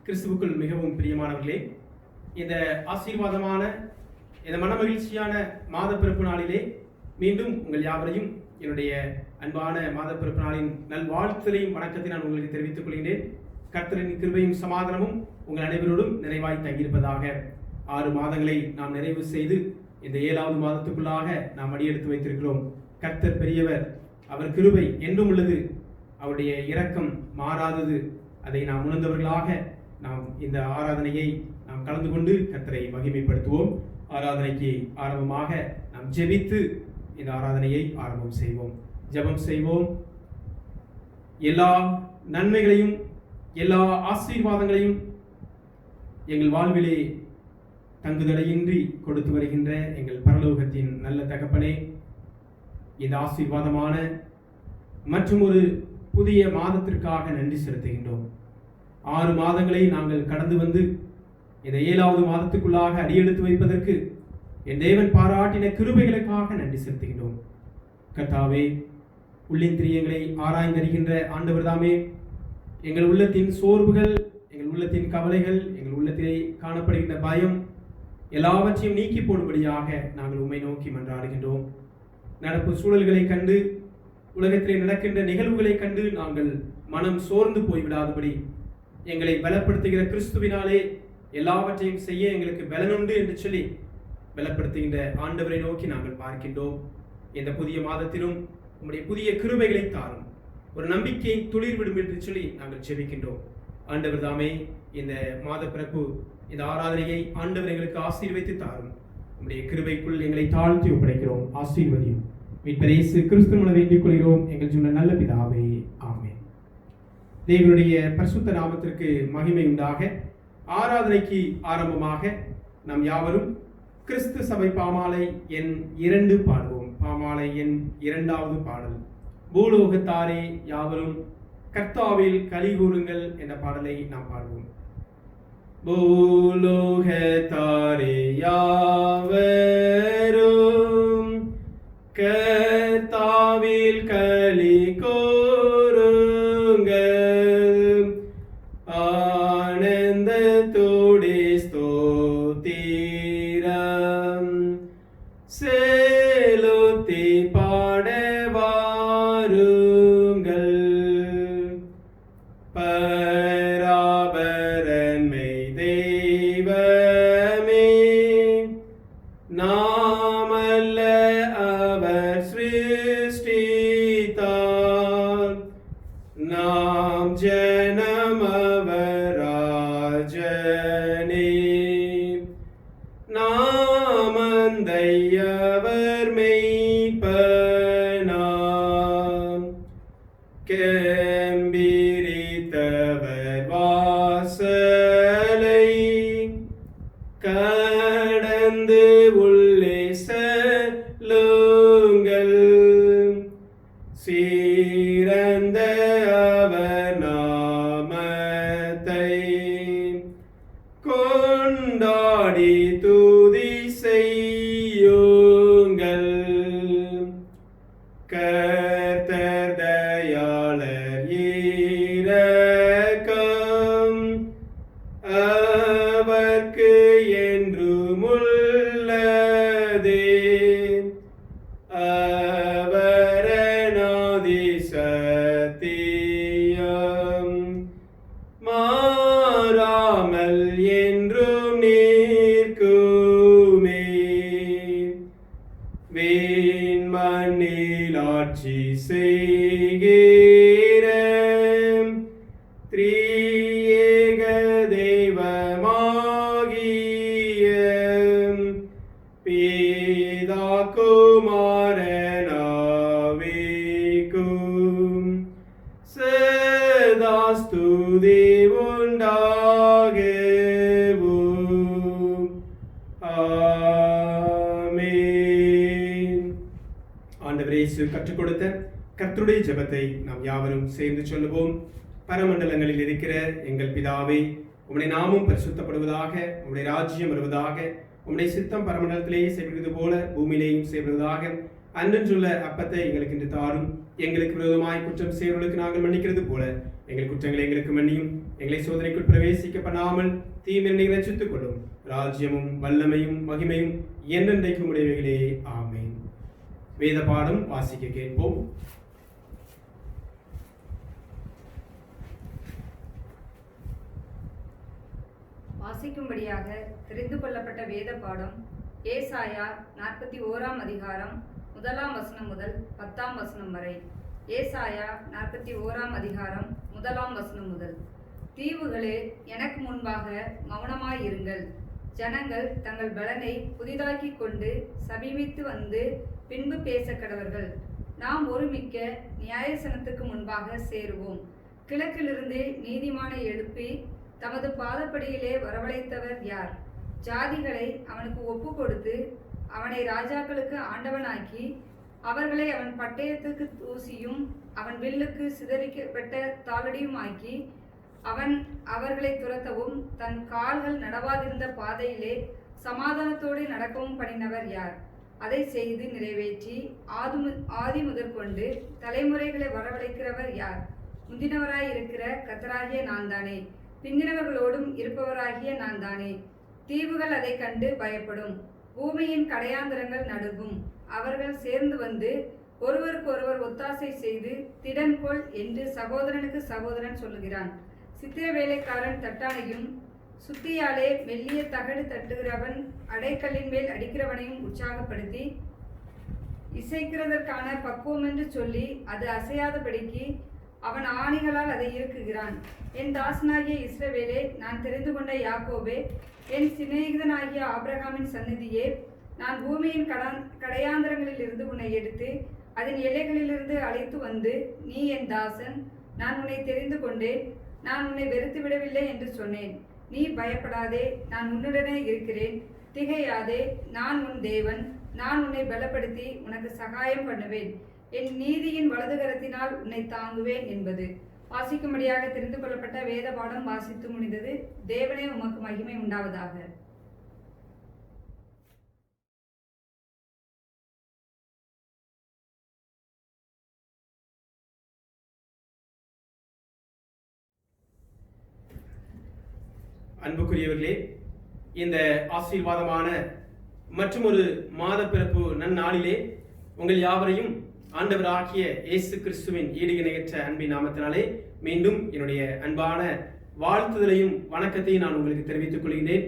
கிறிஸ்துவுக்குள் மிகவும் பிரியமானவர்களே, இந்த ஆசீர்வாதமான இந்த மனமகிழ்ச்சியான மாத பிறப்பு நாளிலே மீண்டும் உங்கள் யாவரையும் என்னுடைய அன்பான மாத பிறப்பு நாளின் நல்வாழ்த்துதலையும் வணக்கத்தை நான் உங்களுக்கு தெரிவித்துக் கொள்கிறேன். கர்த்தரின் கிருபையும் சமாதானமும் உங்கள் அனைவரோடும் நிறைவாய் தங்கியிருப்பதாக. 6 மாதங்களை நாம் நிறைவு செய்து இந்த 7வது மாதத்துக்குள்ளாக நாம் அடியெடுத்து வைத்திருக்கிறோம். கர்த்தர் பெரியவர், அவர் கிருபை என்றும் உள்ளது, அவருடைய இரக்கம் மாறாதது. அதை நாம் உணர்ந்தவர்களாக நாம் இந்த ஆராதனையை நாம் கலந்து கொண்டு கர்த்தரை மகிமைப்படுத்துவோம். ஆராதனைக்கு ஆரம்பமாக நாம் ஜெபித்து இந்த ஆராதனையை ஆரம்பம் செய்வோம். ஜெபம் செய்வோம். எல்லா நன்மைகளையும் எல்லா ஆசீர்வாதங்களையும் எங்கள் வாழ்விலே தங்குதடையின்றி கொடுத்து வருகின்ற எங்கள் பரலோகத்தின் நல்ல தகப்பனே, இந்த ஆசீர்வாதமான மற்றும் ஒரு புதிய மாதத்திற்காக நன்றி செலுத்துகின்றோம். 6 மாதங்களை நாங்கள் கடந்து வந்து இந்த 7வது மாதத்துக்குள்ளாக அடியெடுத்து வைப்பதற்கு என் தேவன் பாராட்டின கிருபைகளுக்காக நன்றி செலுத்துகின்றோம். கர்த்தாவே, உள்ளிந்திரியங்களை ஆராய்ந்தறிகின்ற ஆண்டவர் தாமே, எங்கள் உள்ளத்தின் சோர்வுகள், எங்கள் உள்ளத்தின் கவலைகள், எங்கள் உள்ளத்திலே காணப்படுகின்ற பயம் எல்லாவற்றையும் நீக்கி போடும்படியாக நாங்கள் உம்மை நோக்கி மன்றாடுகின்றோம். நடப்பு சூழல்களை கண்டு, உலகத்திலே நடக்கின்ற நிகழ்வுகளை கண்டு நாங்கள் மனம் சோர்ந்து போய்விடாதபடி எங்களை பலப்படுத்துகிற கிறிஸ்துவினாலே எல்லாவற்றையும் செய்ய எங்களுக்கு பலனுண்டு என்று சொல்லி பலப்படுத்துகின்ற ஆண்டவரை நோக்கி நாங்கள் பார்க்கின்றோம். இந்த புதிய மாதத்திலும் உம்முடைய புதிய கிருபைகளை தாரும், ஒரு நம்பிக்கை துளிர்விடும் என்று சொல்லி நாங்கள் ஜெபிக்கின்றோம். ஆண்டவர் தாமே, இந்த மாத பிறப்பு இந்த ஆராதனையை ஆண்டவர் எங்களுக்கு ஆசீர்வதித்து தாரும். உம்முடைய கிருபைக்குள் எங்களை தாழ்த்தி ஒப்படைக்கிறோம். ஆசீர்வதியும். மீட்பர் இயேசு கிறிஸ்து மூலம் வேண்டிக் கொள்கிறோம் எங்கள் சொன்ன நல்ல பிதாவே, ஆமென். தேவனுடைய பரிசுத்த நாமத்திற்கு மகிமை உண்டாக. ஆராதனைக்கு ஆரம்பமாக நாம் யாவரும் கிறிஸ்து சபை பாமாலை எண் 2 பாடுவோம். பாமாலை எண் 2வது பாடல், பூலோகத்தாரே யாவரும் கர்த்தாவில் களி கூறுங்கள் என்ற பாடலை நாம் பாடுவோம். பூலோகத்தாரே யாவரும் கர்த்தாவில் களி கூறுங்கள், ஆனந்தத்தோடே ஸ்தோத்திரம் செலுத்தி பாட வாருங்கள். பராபரன்மை தெய்வமே, நாமல்ல அவர் சிருஷ்டித்தார், நாம் ஜனம் அவர் ராஜனே, நாமந்தையவர் மெய்ப்பனாம், கெம்பீரித்தவர் வாசலை கடந்து உள்ளே செல்லுங்கள், சீரந்த அவர் நாமத்தை கொண்டாடி துதி செய்யுங்கள். கர்த்தர் தயாளர் இரக்கம் அவர்க்கு என்றும் உள்ளதே, அவர் அநாதி சத்தியம் மாறாமல் என்றும் நிற்குமே. விண்மண்ணில் ஆட்சி செய்கிற திரியேக தெய்வமாகிய பிதா குமாரனாவிக்கும் சதா ஸ்துதி உண்டாகவும். ஆமென். ஆண்டவர் இயேசு கற்றுக் கொடுத்த கர்த்தருடைய ஜெபத்தை நாம் யாவரும் சேர்ந்து சொல்லுவோம். பரமண்டலங்களில் இருக்கிற எங்கள் பிதாவே, உம்முடைய நாமம் பரிசுத்தப்படுவதாக, உம்முடைய ராஜ்யம் வருவதாக, உம்முடைய சித்தம் பரமண்டலத்திலேயே செய்வது போல பூமியிலேயும் செய்வதாக. அன்றன்றுள்ள அப்பத்தை எங்களுக்கு இன்று தாரும். எங்களுக்கு விரோதமாய் குற்றம் செய்வர்களுக்கு நாங்கள் மன்னிக்கிறது போல எங்கள் குற்றங்களை எங்களுக்கு மன்னியும். எங்களை சோதனைக்குள் பிரவேசிக்க பண்ணாமல் தீமை ரட்சித்துக் கொள்ளும். ராஜ்யமும் வல்லமையும் மகிமையும் என்றென்றைக்கும் உடையவைகளே. ஆமென். வேத பாடம் வாசிக்க கேட்போம். வாசிக்கும்படியாக தெரிந்து கொள்ளப்பட்ட வேத பாடம் ஏசாயா 41 அதிகாரம் 1 வசனம் முதல் 10 வசனம் வரை. ஏசாயா 41 அதிகாரம் 1 வசனம் முதல். தீவுகளே, எனக்கு முன்பாக மௌனமாயிருங்கள். ஜனங்கள் தங்கள் பலனை புதிதாக்கிக் கொண்டு சமீபித்து வந்து பின்பு பேச கடவர்கள். நாம் ஒருமிக்க நியாயசனத்துக்கு முன்பாக சேருவோம். கிழக்கிலிருந்து நீதிமானை எழுப்பி தமது பாதப்படியிலே வரவழைத்தவர் யார்? ஜாதிகளை அவனுக்கு ஒப்பு கொடுத்து அவனை ராஜாக்களுக்கு ஆண்டவனாக்கி அவர்களை அவன் பட்டயத்துக்கு தூசியும் அவன் வில்லுக்கு சிதறிக்கப்பட்ட தாளடியுமாக்கி அவன் அவர்களை துரத்தவும் தன் கால்கள் நடவாதிருந்த பாதையிலே சமாதானத்தோடு நடக்கவும் பண்ணினவர் யார்? அதை செய்து நிறைவேற்றி ஆதி முதற்கொண்டு தலைமுறைகளை வரவழைக்கிறவர் யார்? முந்தினவராய் இருக்கிற கர்த்தராகிய நான் தானே, பிந்தினவர்களோடும் இருப்பவராகிய நான் தானே. தீவுகள் அதை கண்டு பயப்படும், பூமியின் கடையாந்தரங்கள் நடுங்கும். அவர்கள் சேர்ந்து வந்து ஒருவருக்கொருவர் ஒத்தாசை செய்து திடன்கொள் என்று சகோதரனுக்கு சகோதரன் சொல்லுகிறான். சித்திர வேலைக்காரன் தட்டானையும் சுத்தியாலே மெல்லிய தகடு தட்டுகிறவன் அடைக்கல்லின் மேல் அடிக்கிறவனையும் உற்சாகப்படுத்தி இசைக்கிறதற்கான பக்குவம் என்று சொல்லி அது அசையாதபடிக்கு அவன் ஆணிகளால் அதை இறுக்குகிறான். என் தாசனாகிய இஸ்ரவேலே, நான் தெரிந்து கொண்ட யாக்கோபே, என் சிநேகிதனாகிய ஆபிரகாமின் சந்நிதியே, நான் பூமியின் கடையாந்தரங்களிலிருந்து உன்னை எடுத்து அதன் எல்லைகளிலிருந்து அழைத்து வந்து நீ என் தாசன், நான் உன்னை தெரிந்து கொண்டேன், நான் உன்னை வெறுத்து விடவில்லை என்று சொன்னேன். நீ பயப்படாதே, நான் உன்னுடனே இருக்கிறேன். திகையாதே, நான் உன் தேவன், நான் உன்னை பலப்படுத்தி உனக்கு சகாயம் பண்ணுவேன். என் நீதியின் வலதுகரத்தினால் உன்னை தாங்குவேன் என்பது. வாசிக்கும்படியாக தெரிந்து கொள்ளப்பட்ட வேத பாடம் வாசித்து முடிந்தது. தேவனே, உமக்கு மகிமை உண்டாவதாக. அன்புக்குரியவர்களே, இந்த ஆசீர்வாதமான மற்றும் ஒரு மாத பிறப்பு நன்னாளிலே உங்கள் யாவரையும் ஆண்டவராகிய இயேசு கிறிஸ்துவின் ஈடு இணையற்ற அன்பின் நாமத்தினாலே மீண்டும் என்னுடைய அன்பான வாழ்த்துதலையும் வணக்கத்தையும் நான் உங்களுக்கு தெரிவித்துக் கொள்கிறேன்.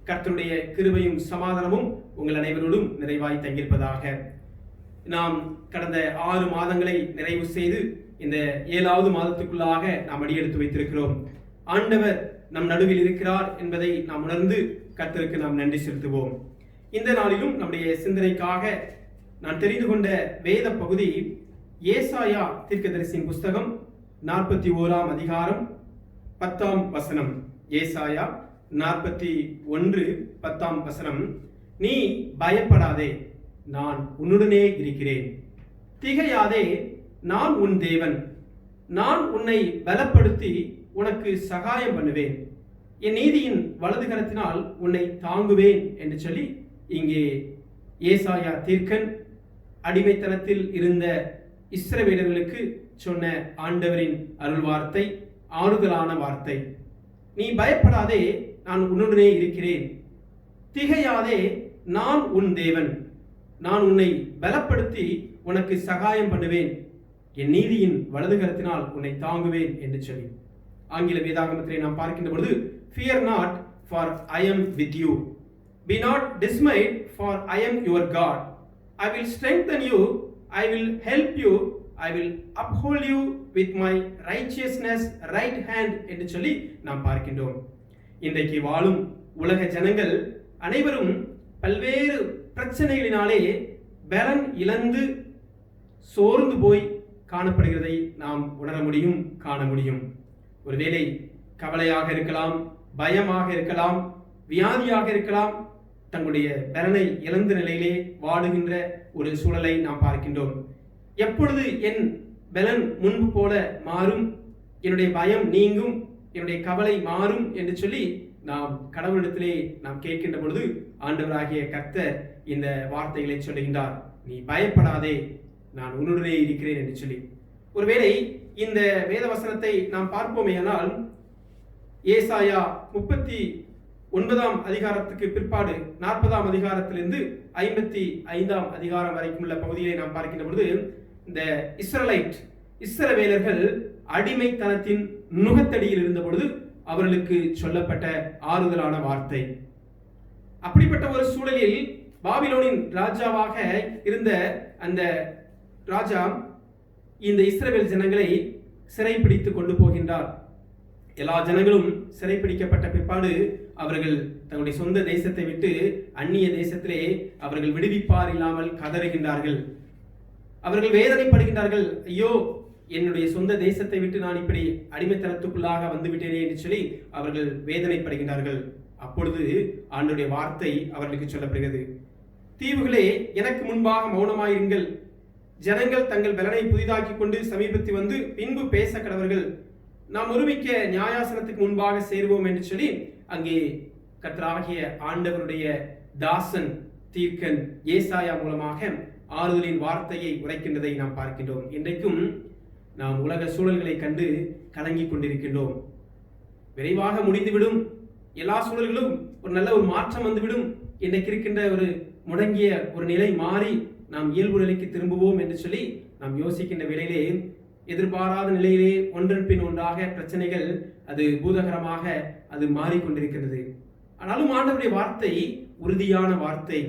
கர்த்தருடைய கிருபையும் சமாதானமும் உங்கள் அனைவரோடும் நிறைவாய் தங்கியிருப்பதாக. நாம் கடந்த 6 மாதங்களை நிறைவு செய்து இந்த 7வது மாதத்துக்குள்ளாக நாம் அடியெடுத்து வைத்திருக்கிறோம். ஆண்டவர் நம் நடுவில் இருக்கிறார் என்பதை நாம் உணர்ந்து கர்த்தருக்கு நாம் நன்றி செலுத்துவோம். இந்த நாளிலும் நம்முடைய சிந்தனைக்காக நான் தெரிந்து கொண்ட வேத பகுதி ஏசாயா தீர்க்கதரிசியின் புஸ்தகம் 41 அதிகாரம் 10 வசனம். ஏசாயா 41 10 வசனம். நீ பயப்படாதே, நான் உன்னுடனே இருக்கிறேன். திகையாதே, நான் உன் தேவன், நான் உன்னை பலப்படுத்தி உனக்கு சகாயம் பண்ணுவேன். என் நீதியின் வலது கரத்தினால் உன்னை தாங்குவேன் என்று சொல்லி இங்கே ஏசாயா தீர்க்கன் அடிமைத்தனத்தில் இருந்த இஸ்ரவேலர்களுக்கு சொன்ன ஆண்டவரின் அருள் வார்த்தை, ஆறுதலான வார்த்தை. நீ பயப்படாதே, நான் உன்னுடனே இருக்கிறேன். திகையாதே, நான் உன் தேவன், நான் உன்னை பலப்படுத்தி உனக்கு சகாயம் பண்ணுவேன். என் நீதியின் வலது கரத்தினால் உன்னை தாங்குவேன் என்று சொல்லி ஆங்கில வேதாகமத்திலே நாம் பார்க்கின்ற பொழுது, fear not, for I am with you. Be not dismayed, for I am your God. I will strengthen you, I will help you, I will uphold you with my righteousness right hand என்று சொல்லி நாம் பார்க்கின்றோம். இன்றைக்கு வாழும் உலக ஜனங்கள் அனைவரும் பல்வேறு பிரச்சனைகளினாலே பலன் இழந்து சோர்ந்து போய் காணப்படுகிறதை நாம் உணர முடியும், காண முடியும். ஒருவேளை கவலையாக இருக்கலாம், பயமாக இருக்கலாம், வியாதியாக இருக்கலாம், தங்களுடைய பலனை இழந்த நிலையிலே வாடுகின்ற ஒரு சூழலை நாம் பார்க்கின்றோம். எப்பொழுது என் பலன் முன்பு போல மாறும், என்னுடைய பயம் நீங்கும், என்னுடைய கவலை மாறும் என்று சொல்லி நாம் கடவுளிடத்திலே நாம் கேட்கின்ற பொழுது ஆண்டவராகிய கர்த்தர் இந்த வார்த்தைகளை சொல்லுகின்றார். நீ பயப்படாதே, நான் உன்னுடனே இருக்கிறேன் என்று சொல்லி. ஒருவேளை இந்த வேத வசனத்தை நாம் பார்ப்போமேயானால் ஏசாயா 39ஆம் அதிகாரத்துக்கு பிற்பாடு 40ஆம் அதிகாரத்திலிருந்து 55ஆம் அதிகாரம் வரைக்கும் உள்ள பகுதியை நாம் பார்க்கின்ற பொழுது இந்த இஸ்ரவேலர்கள் அடிமைத்தனத்தின் நுகத்தடியில் இருந்த பொழுது அவர்களுக்கு சொல்லப்பட்ட ஆறுதலான வார்த்தை. அப்படிப்பட்ட ஒரு சூழலில் பாபிலோனின் ராஜாவாக இருந்த அந்த ராஜா இந்த இஸ்ரவேல் ஜனங்களை சிறைப்பிடித்து கொண்டு போகின்றார். எல்லா ஜனங்களும் சிறைப்பிடிக்கப்பட்ட பிற்பாடு அவர்கள் தங்களுடைய சொந்த தேசத்தை விட்டு அந்நிய தேசத்திலே அவர்கள் விடுவிப்பார் இல்லாமல் கதறுகின்றார்கள். அவர்கள் வேதனைப்படுகின்றார்கள். ஐயோ, என்னுடைய சொந்த தேசத்தை விட்டு நான் இப்படி அடிமைத்தனத்துக்குள்ளாக வந்துவிட்டேனே என்று சொல்லி அவர்கள் வேதனைப்படுகின்றார்கள். அப்பொழுது ஆண்டவருடைய வார்த்தை அவர்களுக்கு சொல்லப்படுகிறது. தீவுகளே, எனக்கு முன்பாக மௌனமாயிருங்கள். ஜனங்கள் தங்கள் பலனை புதிதாக்கி கொண்டு சமீபத்து வந்து பின்பு பேச கடவர்கள். நாம் ஒருமிக்க நியாயாசனத்துக்கு முன்பாக சேருவோம் என்று சொல்லி அங்கே கர்த்தராகிய ஆண்டவருடைய தாசன் தீர்க்கன் ஏசாயா மூலமாக ஆறுதலின் வார்த்தையை உரைக்கின்றதை நாம் பார்க்கின்றோம். இன்றைக்கும் நாம் உலக சூழல்களை கண்டு கலங்கி கொண்டிருக்கின்றோம். விரைவாக முடிந்துவிடும், எல்லா சூழல்களும் ஒரு நல்ல ஒரு மாற்றம் வந்துவிடும், இன்றைக்கு இருக்கின்ற ஒரு முடங்கிய ஒரு நிலை மாறி நாம் இயல்பு நிலைக்கு திரும்புவோம் என்று சொல்லி நாம் யோசிக்கின்ற வேளையிலே எதிர்பாராத நிலையிலே ஒன்றன் பின் ஒன்றாக பிரச்சனைகள் அது பூதகரமாக அது மாறிக்கொண்டிருக்கிறது. ஆனாலும் ஆண்டவருடைய வார்த்தை உறுதியான வார்த்தை,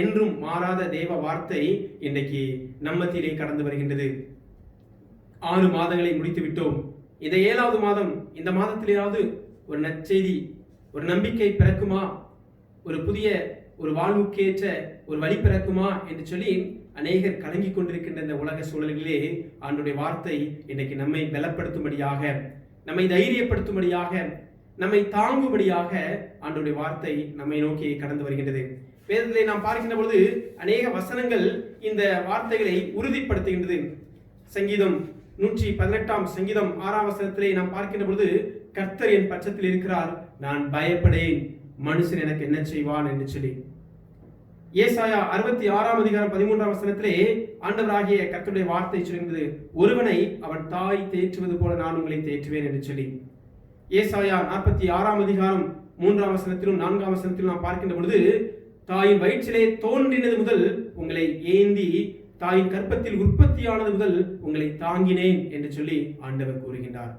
என்றும் மாறாத தேவ வார்த்தை இன்றைக்கு நம்மத்திலே கடந்து வருகின்றது. 6 மாதங்களை முடித்து விட்டோம். இந்த 7வது மாதம், இந்த மாதத்திலேயாவது ஒரு நற்செய்தி, ஒரு நம்பிக்கை பிறக்குமா, ஒரு புதிய ஒரு வாழ்வுக்கேற்ற ஒரு வழி பிறக்குமா என்று சொல்லி அநேகர் கலங்கி கொண்டிருக்கின்ற இந்த உலக சூழல்களிலே ஆண்டவருடைய வார்த்தை இன்றைக்கு நம்மை பலப்படுத்தும்படியாக, நம்மை தைரியப்படுத்தும்படியாக, நம்மை தாங்கும்படியாக ஆண்டவருடைய வார்த்தை நம்மை நோக்கி கடந்து வருகின்றது. வேதத்திலே நாம் பார்க்கின்ற பொழுது அநேக வசனங்கள் இந்த வார்த்தைகளை உறுதிப்படுத்துகின்றது. சங்கீதம் 118ஆம் சங்கீதம் 6ஆம் வசனத்திலே நாம் பார்க்கின்ற பொழுது கர்த்தர் என் பட்சத்தில் இருக்கிறார், நான் பயப்படேன், மனுஷன் எனக்கு என்ன செய்வான் என்று சொல்லி. ஏசாயா 66ஆம் அதிகாரம் 13ஆம் வசனத்திலே ஆண்டவராகிய கர்த்தருடைய வார்த்தை சொல்கிறது, ஒருவனை அவன் தாய் தேற்றுவது போல நான் உங்களை தேற்றுவேன் என்று சொல்லி. ஏசாயா 46ஆம் அதிகாரம் 3ஆம் வசனத்திலும் 4ஆம் வசனத்திலும் நாம் பார்க்கின்ற பொழுது தாயின் வயிற்றிலே தோன்றினது முதல் உங்களை ஏந்தி, தாயின் கற்பத்தில் உற்பத்தியானது முதல் உங்களை தாங்கினேன் என்று சொல்லி ஆண்டவர் கூறுகின்றார்.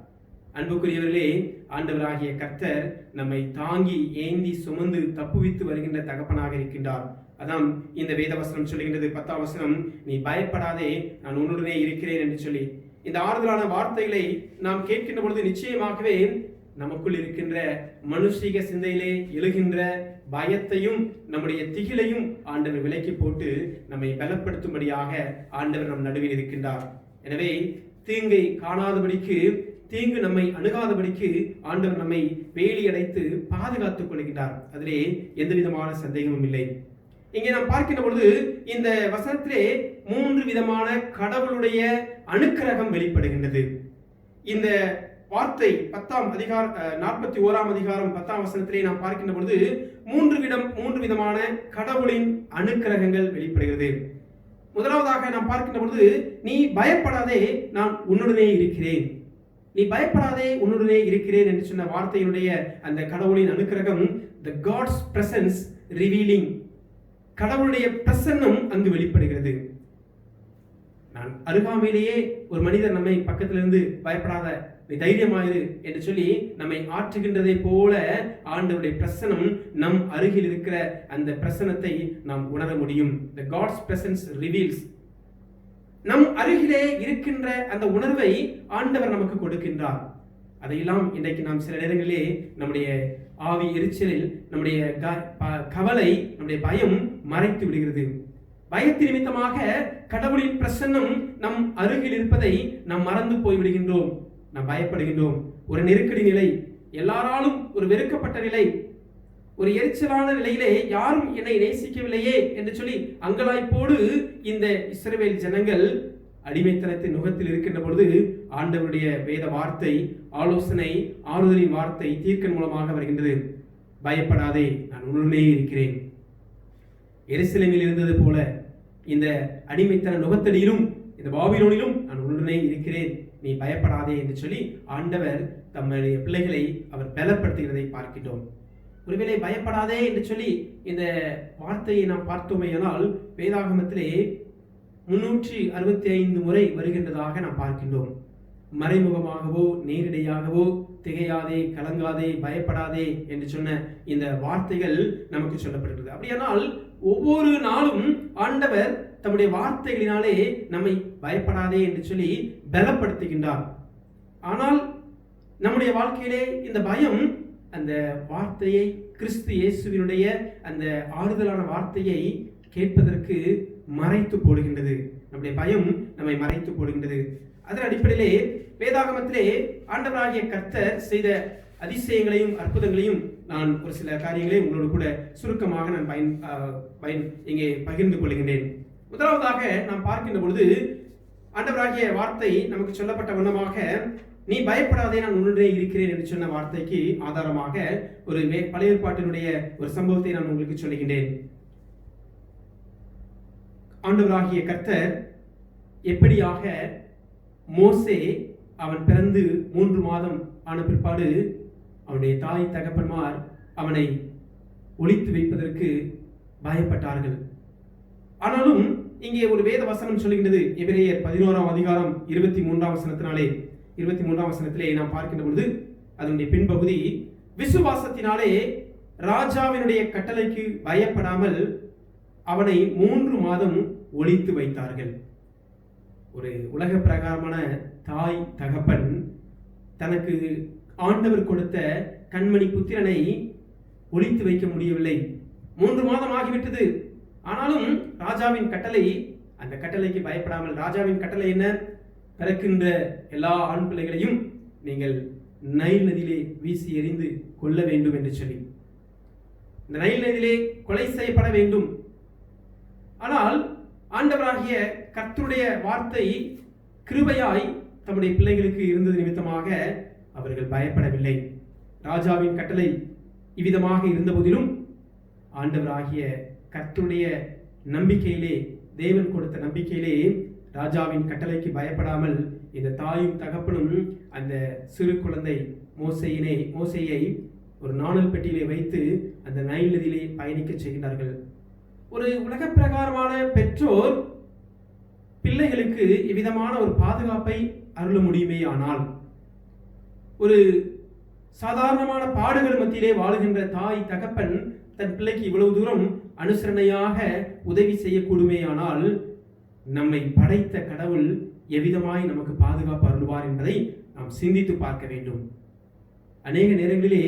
அன்புக்குரியவர்களே, ஆண்டவராகிய கர்த்தர் நம்மை தாங்கி ஏந்தி சுமந்து தப்புவித்து வருகின்ற தகப்பனாக இருக்கின்றார். அதான் இந்த வேதவசனம் சொல்லுகின்றது. 10ஆம் வசனம், நீ பயப்படாதே, நான் உன்னுடனே இருக்கிறேன் என்று சொல்லி. இந்த ஆறுதலான வார்த்தைகளை நாம் கேட்கின்ற பொழுது நிச்சயமாகவே நமக்குள் இருக்கின்ற மனுஷீக சிந்தையிலே எழுகின்ற பயத்தையும் நம்முடைய திகிலையும் ஆண்டவர் விலக்கி போட்டு நம்மை பலப்படுத்தும்படியாக ஆண்டவர் நம் நடுவில் இருக்கின்றார். எனவே தீங்கை காணாதபடிக்கு, தீங்கு நம்மை அணுகாதபடிக்கு ஆண்டவர் நம்மை வேலி அடைத்து பாதுகாத்துக் கொள்கின்றார். அதிலே எந்த விதமான சந்தேகமும் இல்லை. இங்கே நாம் பார்க்கின்ற பொழுது இந்த வசனத்திலே 3 விதமான கடவுளுடைய அனுக்கிரகம் வெளிப்படுகின்றது. இந்த வார்த்தை 10ஆம் அதிகாரம் 41ஆம் அதிகாரம் 10ஆம் வசனத்திலே நாம் பார்க்கின்ற பொழுது 3 விதமான கடவுளின் அனுக்கிரகங்கள் வெளிப்படுகிறது. முதலாவதாக நாம் பார்க்கின்ற பொழுது, நீ பயப்படாதே, நான் உன்னுடனே இருக்கிறேன். நீ பயப்படாதே, உன்னுடனே இருக்கிறேன் என்று சொன்ன வார்த்தையினுடைய அந்த கடவுளின் அனுக்கிரகம், the God's presence revealing, கடவுளுடைய பிரசன்னம் அங்கு வெளிப்படுகிறது. நான் அருகாமையிலேயே ஒரு மனிதர் நம்மை பக்கத்திலிருந்து பயப்படாத, நீ தைரியமாயிரு என்று சொல்லி நம்மை ஆற்றுகின்றதை போல ஆண்டவருடைய பிரசன்னம் நம் அருகில் இருக்கிற அந்த பிரசன்னத்தை நாம் உணர முடியும். The God's presence reveals. நம் அருகிலே இருக்கின்ற அந்த உணர்வை ஆண்டவர் நமக்கு கொடுக்கின்றார். அதையெல்லாம் இன்றைக்கு நாம் சில நேரங்களிலே நம்முடைய ஆவி எரிச்சலில், நம்முடைய கவலை, நம்முடைய பயம் மறைத்து விடுகிறது. பயத்தின் நிமித்தமாக கடவுளின் பிரசன்னம் நம் அருகில் இருப்பதை நாம் மறந்து போய் விடுகின்றோம். நாம் பயப்படுகின்றோம். ஒரு நெருக்கடி நிலை, எல்லாராலும் ஒரு வெறுக்கப்பட்ட நிலை, ஒரு எரிச்சலான நிலையிலே யாரும் என்னை நேசிக்கவில்லையே என்று சொல்லி அங்கலாய்ப்போடு இந்த இஸ்ரவேல் ஜனங்கள் அடிமைத்தனத்தின் நுகத்தில் இருக்கின்ற பொழுது ஆண்டவருடைய வேத வார்த்தை, ஆலோசனை, ஆறுதலின் வார்த்தை தீர்க்கன் மூலமாக வருகின்றது. பயப்படாதே, நான் உன்னுடனே இருக்கிறேன். எருசலேமில் இருந்தது போல இந்த அடிமைத்தன நுகத்தடியிலும் இந்த பாபிலோனிலும் நான் உன்னுடனே இருக்கிறேன், நீ பயப்படாதே என்று சொல்லி ஆண்டவர் தம்முடைய பிள்ளைகளை அவர் பலப்படுத்துகிறதை பார்க்கின்றோம். ஒருவேளை பயப்படாதே என்று சொல்லி இந்த வார்த்தையை நாம் பார்த்தோமேயானால் வேதாகமத்திலே 365 முறை வருகின்றதாக நாம் பார்க்கின்றோம். மறைமுகமாகவோ நேரடியாகவோ திகையாதே, கலங்காதே, பயப்படாதே என்று சொன்ன இந்த வார்த்தைகள் நமக்கு சொல்லப்படுகிறது. அப்படியானால் ஒவ்வொரு நாளும் ஆண்டவர் தம்முடைய வார்த்தைகளினாலே நம்மை பயப்படாதே என்று சொல்லி பலப்படுத்துகின்றார். ஆனால் நம்முடைய வாழ்க்கையிலே இந்த பயம் அந்த வார்த்தையை, கிறிஸ்து இயேசுவினுடைய அந்த ஆறுதலான வார்த்தையை கேட்பதற்கு மறைத்து போடுகின்றது. நம்முடைய பயம் நம்மை மறைத்து போடுகின்றது. அதன் அடிப்படையிலே வேதாகமத்திலே ஆண்டவராகிய கர்த்தர் செய்த அதிசயங்களையும் அற்புதங்களையும் நான் ஒரு சில காரியங்களை உங்களோடு கூட சுருக்கமாக நான் இங்கே பகிர்ந்து கொள்கின்றேன். முதலாவதாக நாம் பார்க்கின்ற பொழுது ஆண்டவராகிய வார்த்தை நமக்கு சொல்லப்பட்ட வண்ணமாக நீ பயப்படாதே, நான் உன்னுடனே இருக்கிறேன் என்று சொன்ன வார்த்தைக்கு ஆதாரமாக ஒரு பழைய ஏற்பாட்டினுடைய ஒரு சம்பவத்தை நான் உங்களுக்கு சொல்லுகின்றேன். ஆண்டவராகிய கர்த்தர் எப்படியாக மோசே அவன் பிறந்து 3 மாதம் ஆன பிற்பாடு அவனுடைய தாய் தகப்பன்மார் அவனை ஒளித்து வைப்பதற்கு பயப்பட்டார்கள். ஆனாலும் இங்கே ஒரு வேத வசனம் சொல்லுகின்றது. எபிரேயர் 11ஆம் அதிகாரம் 23ஆம் வசனத்திலே நாம் பார்க்கின்ற பொழுது அதனுடைய பின்பகுதி, விசுவாசத்தினாலே ராஜாவினுடைய கட்டளைக்கு பயப்படாமல் அவனை 3 மாதம் ஒளித்து வைத்தார்கள். ஒரு உலக பிரகாரமான தாய் தகப்பன் தனக்கு ஆண்டவர் கொடுத்த கண்மணி புத்திரனை ஒளித்து வைக்க முடியவில்லை. 3 மாதம் ஆகிவிட்டது. ஆனாலும் ராஜாவின் கட்டளை, அந்த கட்டளைக்கு பயப்படாமல், ராஜாவின் கட்டளை என்ன? பிறக்கின்ற எல்லா ஆண் பிள்ளைகளையும் நீங்கள் நைல் நதியிலே வீசி எறிந்து கொள்ள வேண்டும் என்று சொல்லி, இந்த நைல் நதியிலே கொலை செய்யப்பட வேண்டும். ஆனால் ஆண்டவராகிய கர்த்தருடைய வார்த்தை கிருபையாய் தம்முடைய பிள்ளைகளுக்கு இருந்தது நிமித்தமாக அவர்கள் பயப்படவில்லை. ராஜாவின் கட்டளை இவ்விதமாக இருந்த போதிலும் ஆண்டவராகிய கர்த்தருடைய நம்பிக்கையிலே, தேவன் கொடுத்த நம்பிக்கையிலே ராஜாவின் கட்டளைக்கு பயப்படாமல் இந்த தாயும் தகப்பனும் அந்த சிறு குழந்தை மோசேயை ஒரு நாணல் பெட்டியிலே வைத்து அந்த நைல் நதியிலே பயணிக்க செய்கிறார்கள். ஒரு உலக பிரகாரமான பெற்றோர் பிள்ளைகளுக்கு இவ்விதமான ஒரு பாதுகாப்பை அருள முடியுமே, ஆனால் ஒரு சாதாரணமான பாடுகள் மத்தியிலே வாழுகின்ற தாய் தகப்பன் தன் பிள்ளைக்கு இவ்வளவு தூரம் அனுசரணையாக உதவி செய்யக்கூடுமே, ஆனால் நம்மை படைத்த கடவுள் எவ்விதமாய் நமக்கு பாதுகாப்பு அருள்வார் என்பதை நாம் சிந்தித்து பார்க்க வேண்டும். அநேக நேரங்களிலே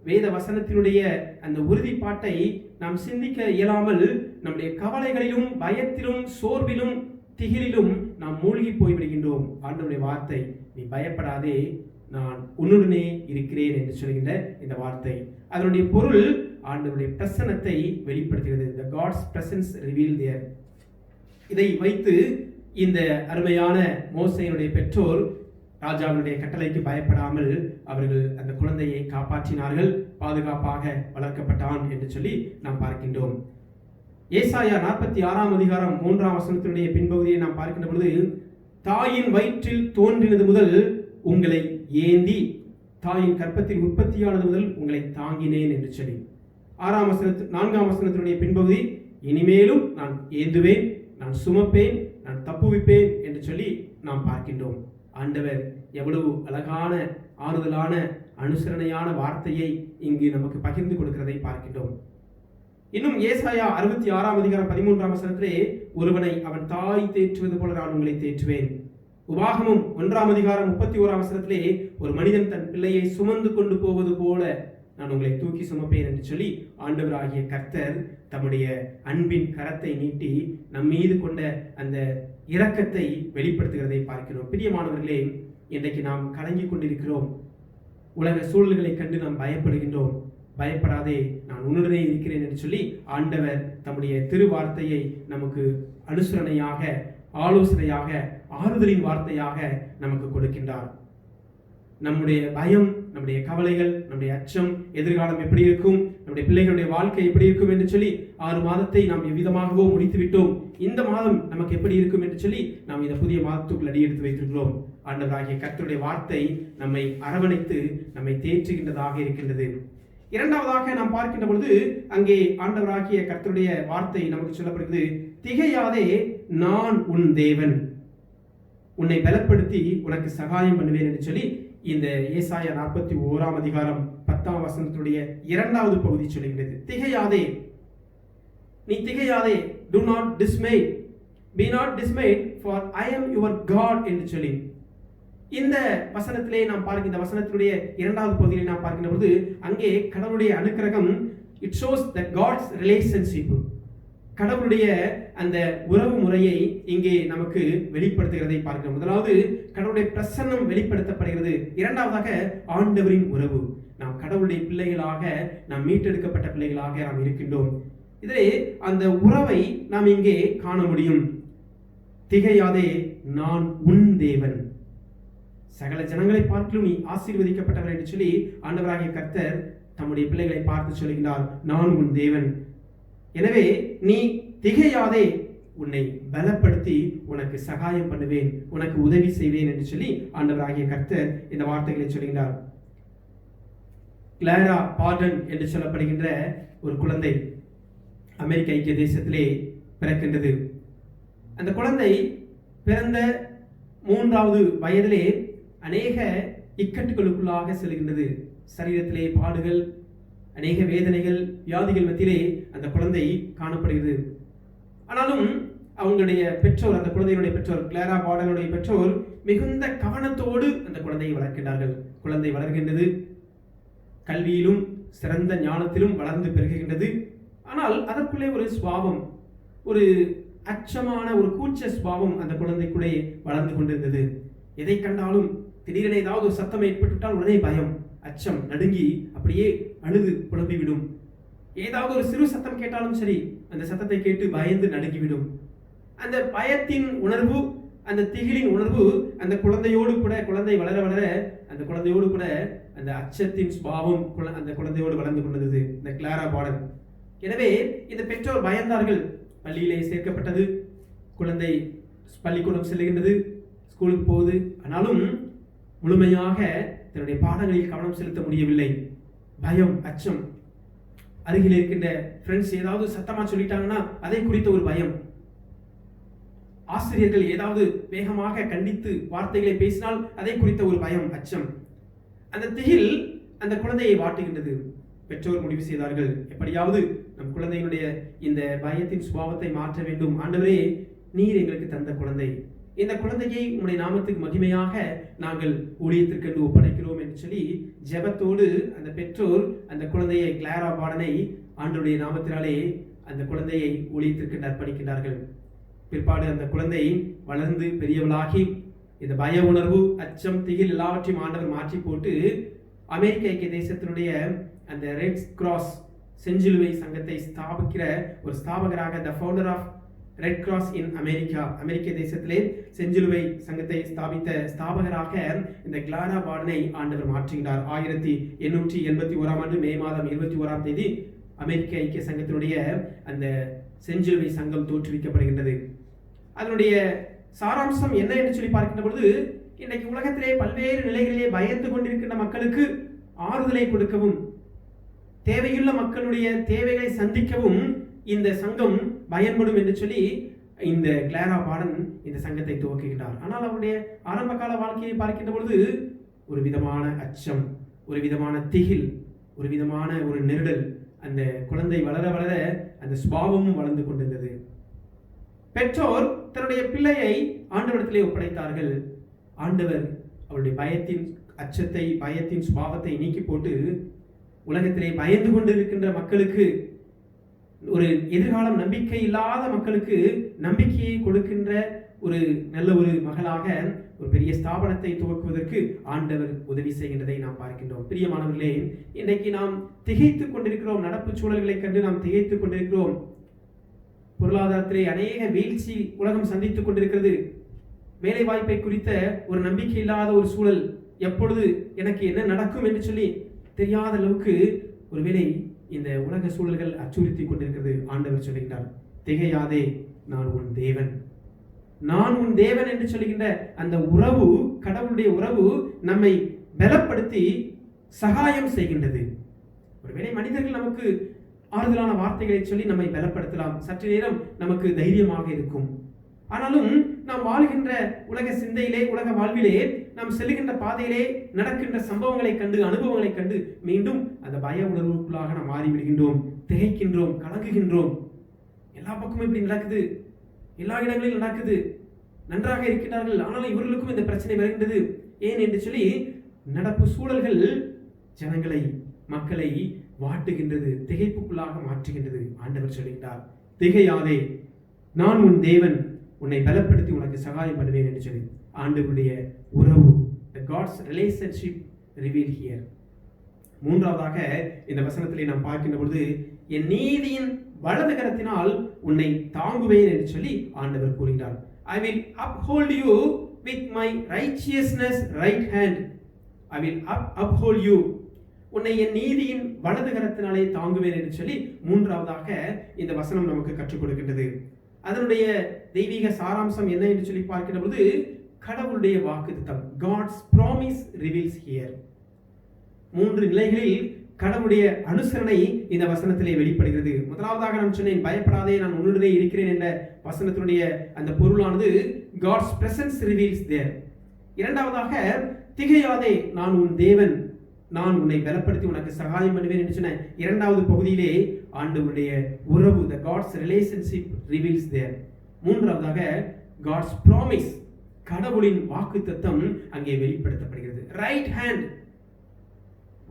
வேத வசனத்தினுடைய அந்த உறுதிப்பாட்டை நாம் சிந்திக்க இயலாமல் நம்முடைய கவலைகளிலும் பயத்திலும் சோர்விலும் திகிலிலும் நாம் மூழ்கி போய்விடுகின்றோம். ஆண்டவருடைய வார்த்தை, நீ பயப்படாதே, நான் உன்னுடனே இருக்கிறேன் என்று சொல்கின்ற இந்த வார்த்தை, அதனுடைய பொருள் ஆண்டவருடைய பிரசன்னத்தை வெளிப்படுத்துகிறது. The God's presence revealed there. இதை வைத்து இந்த அருமையான மோசேயினுடைய பெற்றோர் ராஜாவினுடைய கட்டளைக்கு பயப்படாமல் அவர்கள் அந்த குழந்தையை காப்பாற்றினார்கள், பாதுகாப்பாக வளர்க்கப்பட்டான் என்று சொல்லி நாம் பார்க்கின்றோம். ஏசாயா 46ஆம் அதிகாரம் 3ஆம் வசனத்தினுடைய பின்பகுதியை நாம் பார்க்கின்ற பொழுது, தாயின் வயிற்றில் தோன்றினது முதல் உங்களை ஏந்தி, தாயின் கற்பத்தில் உற்பத்தியானது முதல் உங்களை தாங்கினேன் என்று சொல்லி 4ஆம் வசனத்தினுடைய பின்பகுதி, இனிமேலும் நான் ஏந்துவேன், நான் சுமப்பேன், நான் தப்புவிப்பேன் என்று சொல்லி நாம் பார்க்கின்றோம். ஆண்டவர் எவ்வளவு அழகான ஆறுதலான அனுசரணையான வார்த்தையை இங்கு நமக்கு பகிர்ந்து கொடுக்கிறதை பார்க்கின்றோம். இன்னும் ஏசாயா 66ஆம் அதிகாரம் 13ஆம் வசனத்திலே, ஒருவனை அவன் தாய் தேற்றுவது போல நான் உங்களை தேற்றுவேன். உபாகமம் 1ஆம் அதிகாரம் 31ஆம் வசனத்திலே, ஒரு மனிதன் தன் பிள்ளையை சுமந்து கொண்டு போவது போல நான் உங்களை தூக்கி சுமப்பேன் என்று சொல்லி ஆண்டவராகிய கர்த்தர் தம்முடைய அன்பின் கரத்தை நீட்டி நம் மீது கொண்ட அந்த இரக்கத்தை வெளிப்படுத்துகிறதை பார்க்கிறோம். பிரியமானவர்களே, இன்றைக்கு நாம் கலங்கி கொண்டிருக்கிறோம். உலக சூழல்களை கண்டு நாம் பயப்படுகின்றோம். பயப்படாதே, நான் உன்னுடனே இருக்கிறேன் என்று சொல்லி ஆண்டவர் தம்முடைய திருவார்த்தையை நமக்கு அனுசரணையாக, ஆலோசனையாக, ஆறுதலின் வார்த்தையாக நமக்கு கொடுக்கின்றார். நம்முடைய பயம், நம்முடைய கவலைகள், நம்முடைய அச்சம், எதிர்காலம் எப்படி இருக்கும், நம்முடைய பிள்ளைகளுடைய வாழ்க்கை எப்படி இருக்கும் என்று சொல்லி 6 மாதத்தை நாம் எவ்விதமாகவோ முடித்து விட்டோம். இந்த மாதம் நமக்கு எப்படி இருக்கும் என்று சொல்லி நாம் இந்த புதிய மாதத்துக்குள் அடியெடுத்து வைத்திருக்கிறோம். ஆண்டவராகிய கர்த்தருடைய வார்த்தை நம்மை அரவணைத்து நம்மை தேற்றுகின்றதாக இருக்கின்றது. இரண்டாவதாக நாம் பார்க்கின்ற பொழுது அங்கே ஆண்டவராகிய கர்த்தருடைய வார்த்தை நமக்கு சொல்லப்படுகிறது, திகையாதே, நான் உன் தேவன், உன்னை பலப்படுத்தி உனக்கு சகாயம் பண்ணுவேன் என்று சொல்லி இந்த ஏசாயா 41 அதிகாரம் 10 வசனத்துடைய 2வது பகுதி சொல்கிறது. திகையாதே, நீ திகையாதே, do not dismay, be not dismayed, for I am your God என்று சொல்லி இந்த வசனத்திலே நாம் பார்க்கின்ற, இந்த வசனத்தினுடைய 2வது பகுதியில் நாம் பார்க்கின்ற பொழுது அங்கே கடவுளுடைய அனுக்கிரகம், it shows that God's relationship, கடவுளுடைய அந்த உறவு முறையை இங்கே நமக்கு வெளிப்படுத்துகிறதை பார்க்கிறோம். முதலாவது கடவுளுடைய பிரசன்னம் வெளிப்படுத்தப்படுகிறது. இரண்டாவதாக ஆண்டவரின் உறவு. நாம் கடவுளுடைய பிள்ளைகளாக, நாம் மீட்டெடுக்கப்பட்ட பிள்ளைகளாக நாம் இருக்கின்றோம். இதிலே அந்த உறவை நாம் இங்கே காண முடியும். திகையாதே, நான் உன் தேவன், சகல ஜனங்களை பார்க்கலும் நீ ஆசீர்வதிக்கப்பட்டவர் என்று சொல்லி ஆண்டவராகிய கர்த்தர் தம்முடைய பிள்ளைகளை பார்த்து சொல்கிறார், நான் உன் தேவன். எனவே நீ திகையாதே, உன்னை பலப்படுத்தி உனக்கு சகாயம் பண்ணுவேன், உனக்கு உதவி செய்வேன் என்று சொல்லி ஆண்டவராகிய கர்த்தர் இந்த வார்த்தைகளை சொல்கிறார். கிளாரா பார்டன் என்று சொல்லப்படுகின்ற ஒரு குழந்தை அமெரிக்க ஐக்கிய தேசத்திலே பிறக்கின்றது. அந்த குழந்தை பிறந்த 3வது வயதிலே அநேக இக்கட்டுகளுக்குள்ளாக செல்கின்றது. சரீரத்திலே பாடுகள், அநேக வேதனைகள், வியாதிகள் மத்தியிலே அந்த குழந்தை காணப்படுகிறது. ஆனாலும் அவங்களுடைய பெற்றோர், அந்த குழந்தையினுடைய பெற்றோர், கிளாரா பார்டனுடைய பெற்றோர் மிகுந்த கவனத்தோடு அந்த குழந்தையை வளர்க்கின்றார்கள். குழந்தை வளர்கின்றது, கல்வியிலும் சிறந்த ஞானத்திலும் வளர்ந்து பெருகுகின்றது. ஆனால் அதற்குள்ளே ஒரு சுபாவம், ஒரு அச்சமான ஒரு கூச்ச சுபாவம் அந்த குழந்தைக்குள்ளே வளர்ந்து கொண்டிருந்தது. எதை கண்டாலும் திடீரென ஏதாவது ஒரு சத்தம் ஏற்பட்டுவிட்டால் உடனே பயம், அச்சம், நடுங்கி அப்படியே அழுது புலம்பிவிடும். ஏதாவது ஒரு சிறு சத்தம் கேட்டாலும் சரி, அந்த சத்தத்தை கேட்டு பயந்து நடுங்கிவிடும். அந்த பயத்தின் உணர்வு, அந்த திகிலின் உணர்வு அந்த குழந்தையோடு கூட, குழந்தை வளர வளர அந்த குழந்தையோடு கூட அந்த அச்சத்தின் சுபாவம் அந்த குழந்தையோடு வளர்ந்து கொண்டது இந்த கிளாரா பார்டன். எனவே இந்த பெற்றோர் பயந்தார்கள். பள்ளியிலே சேர்க்கப்பட்டது, குழந்தை பள்ளிக்கூடம் செல்லுகின்றது, ஸ்கூலுக்கு போகுது. ஆனாலும் முழுமையாக தன்னுடைய பாடங்களில் கவனம் செலுத்த முடியவில்லை. பயம், அச்சம். அருகில் இருக்கின்ற ஃப்ரெண்ட்ஸ் ஏதாவது சத்தமா சொல்லிட்டாங்கன்னா அதை குறித்த ஒரு பயம். ஆசிரியர்கள் ஏதாவது வேகமாக கண்டித்து வார்த்தைகளை பேசினால் அதை குறித்த ஒரு பயம், அச்சம். அந்த திகில் அந்த குழந்தையை வாட்டுகின்றது. பெற்றோர் முடிவு செய்தார்கள், எப்படியாவது நம் குழந்தையினுடைய இந்த பயத்தின் சுபாவத்தை மாற்ற வேண்டும். ஆண்டவரே, நீர் எங்களுக்கு தந்த குழந்தை, இந்த குழந்தையை உம்முடைய நாமத்துக்கு மகிமையாக நாங்கள் ஊழியத்திற்கு ஒப்படைக்கிறோம் என்று சொல்லி ஜெபத்தோடு அந்த பெற்றோர் அந்த குழந்தையை, கிளாரா பார்டனை, ஆண்டவருடைய நாமத்தினாலே அந்த குழந்தையை ஊழியத்திற்கு அர்ப்பணிக்கின்றார்கள். பிற்பாடு அந்த குழந்தை வளர்ந்து பெரியவளாகி இந்த பய உணர்வு, அச்சம், திகில் எல்லாவற்றையும் ஆண்டவர் மாற்றி போட்டு அமெரிக்க ஐக்கிய தேசத்தினுடைய அந்த ரெட் கிராஸ் செஞ்சிலுவை சங்கத்தை ஸ்தாபிக்கிற ஒரு ஸ்தாபகராக, the founder of Red Cross in America, அமெரிக்க தேசத்திலே செஞ்சிலுவை சங்கத்தை ஸ்தாபித்த ஸ்தாபகராக இந்த கிளாரா பார்டனை ஆண்டவர் மாற்றுகிறார். 1881 ஆண்டு மே மாதம் 21ஆம் தேதி அமெரிக்க ஐக்கிய சங்கத்தினுடைய அந்த செஞ்சிலுவை சங்கம் தோற்றுவிக்கப்படுகின்றது. அதனுடைய சாராம்சம் என்ன என்று சொல்லி பார்க்கின்ற பொழுது, இன்றைக்கு உலகத்திலே பல்வேறு நிலைகளிலே பயந்து கொண்டிருக்கின்ற மக்களுக்கு ஆறுதலை கொடுக்கவும், தேவையுள்ள மக்களுடைய தேவைகளை சந்திக்கவும் இந்த சங்கம் பயன்படும் என்று சொல்லி இந்த கிளாரா பார்டன் இந்த சங்கத்தை துவக்குகிறார். ஆனால் அவருடைய ஆரம்ப கால வாழ்க்கையை பார்க்கின்ற பொழுது ஒரு விதமான அச்சம், ஒரு விதமான திகில், ஒரு விதமான ஒரு நெருடல். அந்த குழந்தை வளர வளர அந்த சுபாவமும் வளர்ந்து கொண்டிருந்தது. பெற்றோர் தன்னுடைய பிள்ளையை ஆண்டவரிடத்திலே ஒப்படைத்தார்கள். ஆண்டவர் அவருடைய பயத்தின் அச்சத்தை, பயத்தின் சுபாவத்தை நீக்கி போட்டு உலகத்திலே பயந்து கொண்டிருக்கின்ற மக்களுக்கு, ஒரு எதிர்காலம் நம்பிக்கை இல்லாத மக்களுக்கு நம்பிக்கையை கொடுக்கின்ற ஒரு நல்ல ஒரு மகளாக ஒரு பெரிய ஸ்தாபனத்தை துவக்குவதற்கு ஆண்டவர் உதவி செய்கின்றதை நாம் பார்க்கின்றோம். பிரியமானவர்களே, இன்றைக்கு நாம் திகைத்துக் கொண்டிருக்கிறோம். நடப்பு சூழல்களை கண்டு நாம் திகைத்துக் கொண்டிருக்கிறோம். பொருளாதாரத்திலே அநேக வீழ்ச்சி உலகம் சந்தித்துக் கொண்டிருக்கிறது. வேலை வாய்ப்பை குறித்த ஒரு நம்பிக்கை இல்லாத ஒரு சூழல், எப்பொழுது எனக்கு என்ன நடக்கும் என்று சொல்லி தெரியாத அளவுக்கு ஒருவேளை இந்த உலக சூழல்கள் அச்சுறுத்தி கொண்டிருக்கிறது. ஆண்டவர் சொல்லுகிறார், திகையாதே, நான் உன் தேவன். நான் உன் தேவன் என்று சொல்லுகின்ற அந்த உறவு, கடவுளுடைய உறவு நம்மை பலப்படுத்தி சகாயம் செய்கின்றது. ஒருவேளை மனிதர்கள் நமக்கு ஆறுதலான வார்த்தைகளை சொல்லி நம்மை பலப்படுத்தலாம், சற்று நேரம் நமக்கு தைரியமாக இருக்கும். ஆனாலும் நாம் வாழ்கின்ற உலக சிந்தையிலே, உலக வாழ்விலே, நாம் செல்லுகின்ற பாதையிலே நடக்கின்ற சம்பவங்களை கண்டு, அனுபவங்களை கண்டு மீண்டும் அந்த பய உணர்வுக்குள்ளாக நாம் மாறிவிடுகின்றோம், திகைக்கின்றோம், கலங்குகின்றோம். எல்லா பக்கமும் இப்படி நடக்குது, எல்லா இடங்களிலும் நடக்குது, நன்றாக இருக்கின்றார்கள், ஆனாலும் இவர்களுக்கும் இந்த பிரச்சனை வருகின்றது ஏன் என்று சொல்லி நடப்பு சூழல்கள் ஜனங்களை, மக்களை வாட்டுகின்றது, திகைப்புக்குள்ளாக மாற்றுகின்றது. ஆண்டவர் சொல்லுகிறார், திகையாதே, நான் உன் தேவன், உன்னை பலப்படுத்தி உனக்கு சகாயம் பண்ணுவேன் என்று சொல்லி ஆண்டவருடைய உறவு, the God's relationship revealed here. மூன்றாவதாக இந்த வசனத்திலே நாம் பார்க்கின்ற பொழுது, என் நீதியின் வலது கரத்தினால் உன்னை தாங்குவேன் என்று சொல்லி ஆண்டவர் கூறுகிறார். I will uphold you with my righteousness right hand. I will uphold you. உன்னை என் நீதியின் வலது கரத்தினாலே தாங்குவேன் என்று சொல்லி மூன்றாவதாக இந்த வசனம் நமக்கு கற்றுக் கொடுக்கின்றது. அதனுடைய தெய்வீக சாராம்சம் என்ன என்று சொல்லி பார்க்கின்ற பொழுது, கடவுளுடைய வாக்குத்தத்தம், God's promise reveals here. மூன்று நிலைகளில் கடவுளுடைய அனுசரணை இந்த வசனத்திலே வெளிப்படுகிறது. முதலாவதாக நான் சொன்னேன், பயப்படாதே, நான் உன்னுடனே இருக்கிறேன் என்ற வசனத்தினுடைய அந்த பொருளானது God's presence reveals there. இரண்டாவதாக, திகையாதே, நான் உன் தேவன், நான் உன்னை பலப்படுத்தி உனக்கு சகாயம் பண்ணுவேன் என்று சொன்ன இரண்டாவது பகுதியிலே ஆண்டவருடைய உறவு, the God's relationship reveals there. மூன்றாவதாக, God's promise, கடவுளின் வாக்குத்தத்தம் அங்கே வெளிப்படுத்தப்படுகிறது. ரைட் ஹேண்ட்,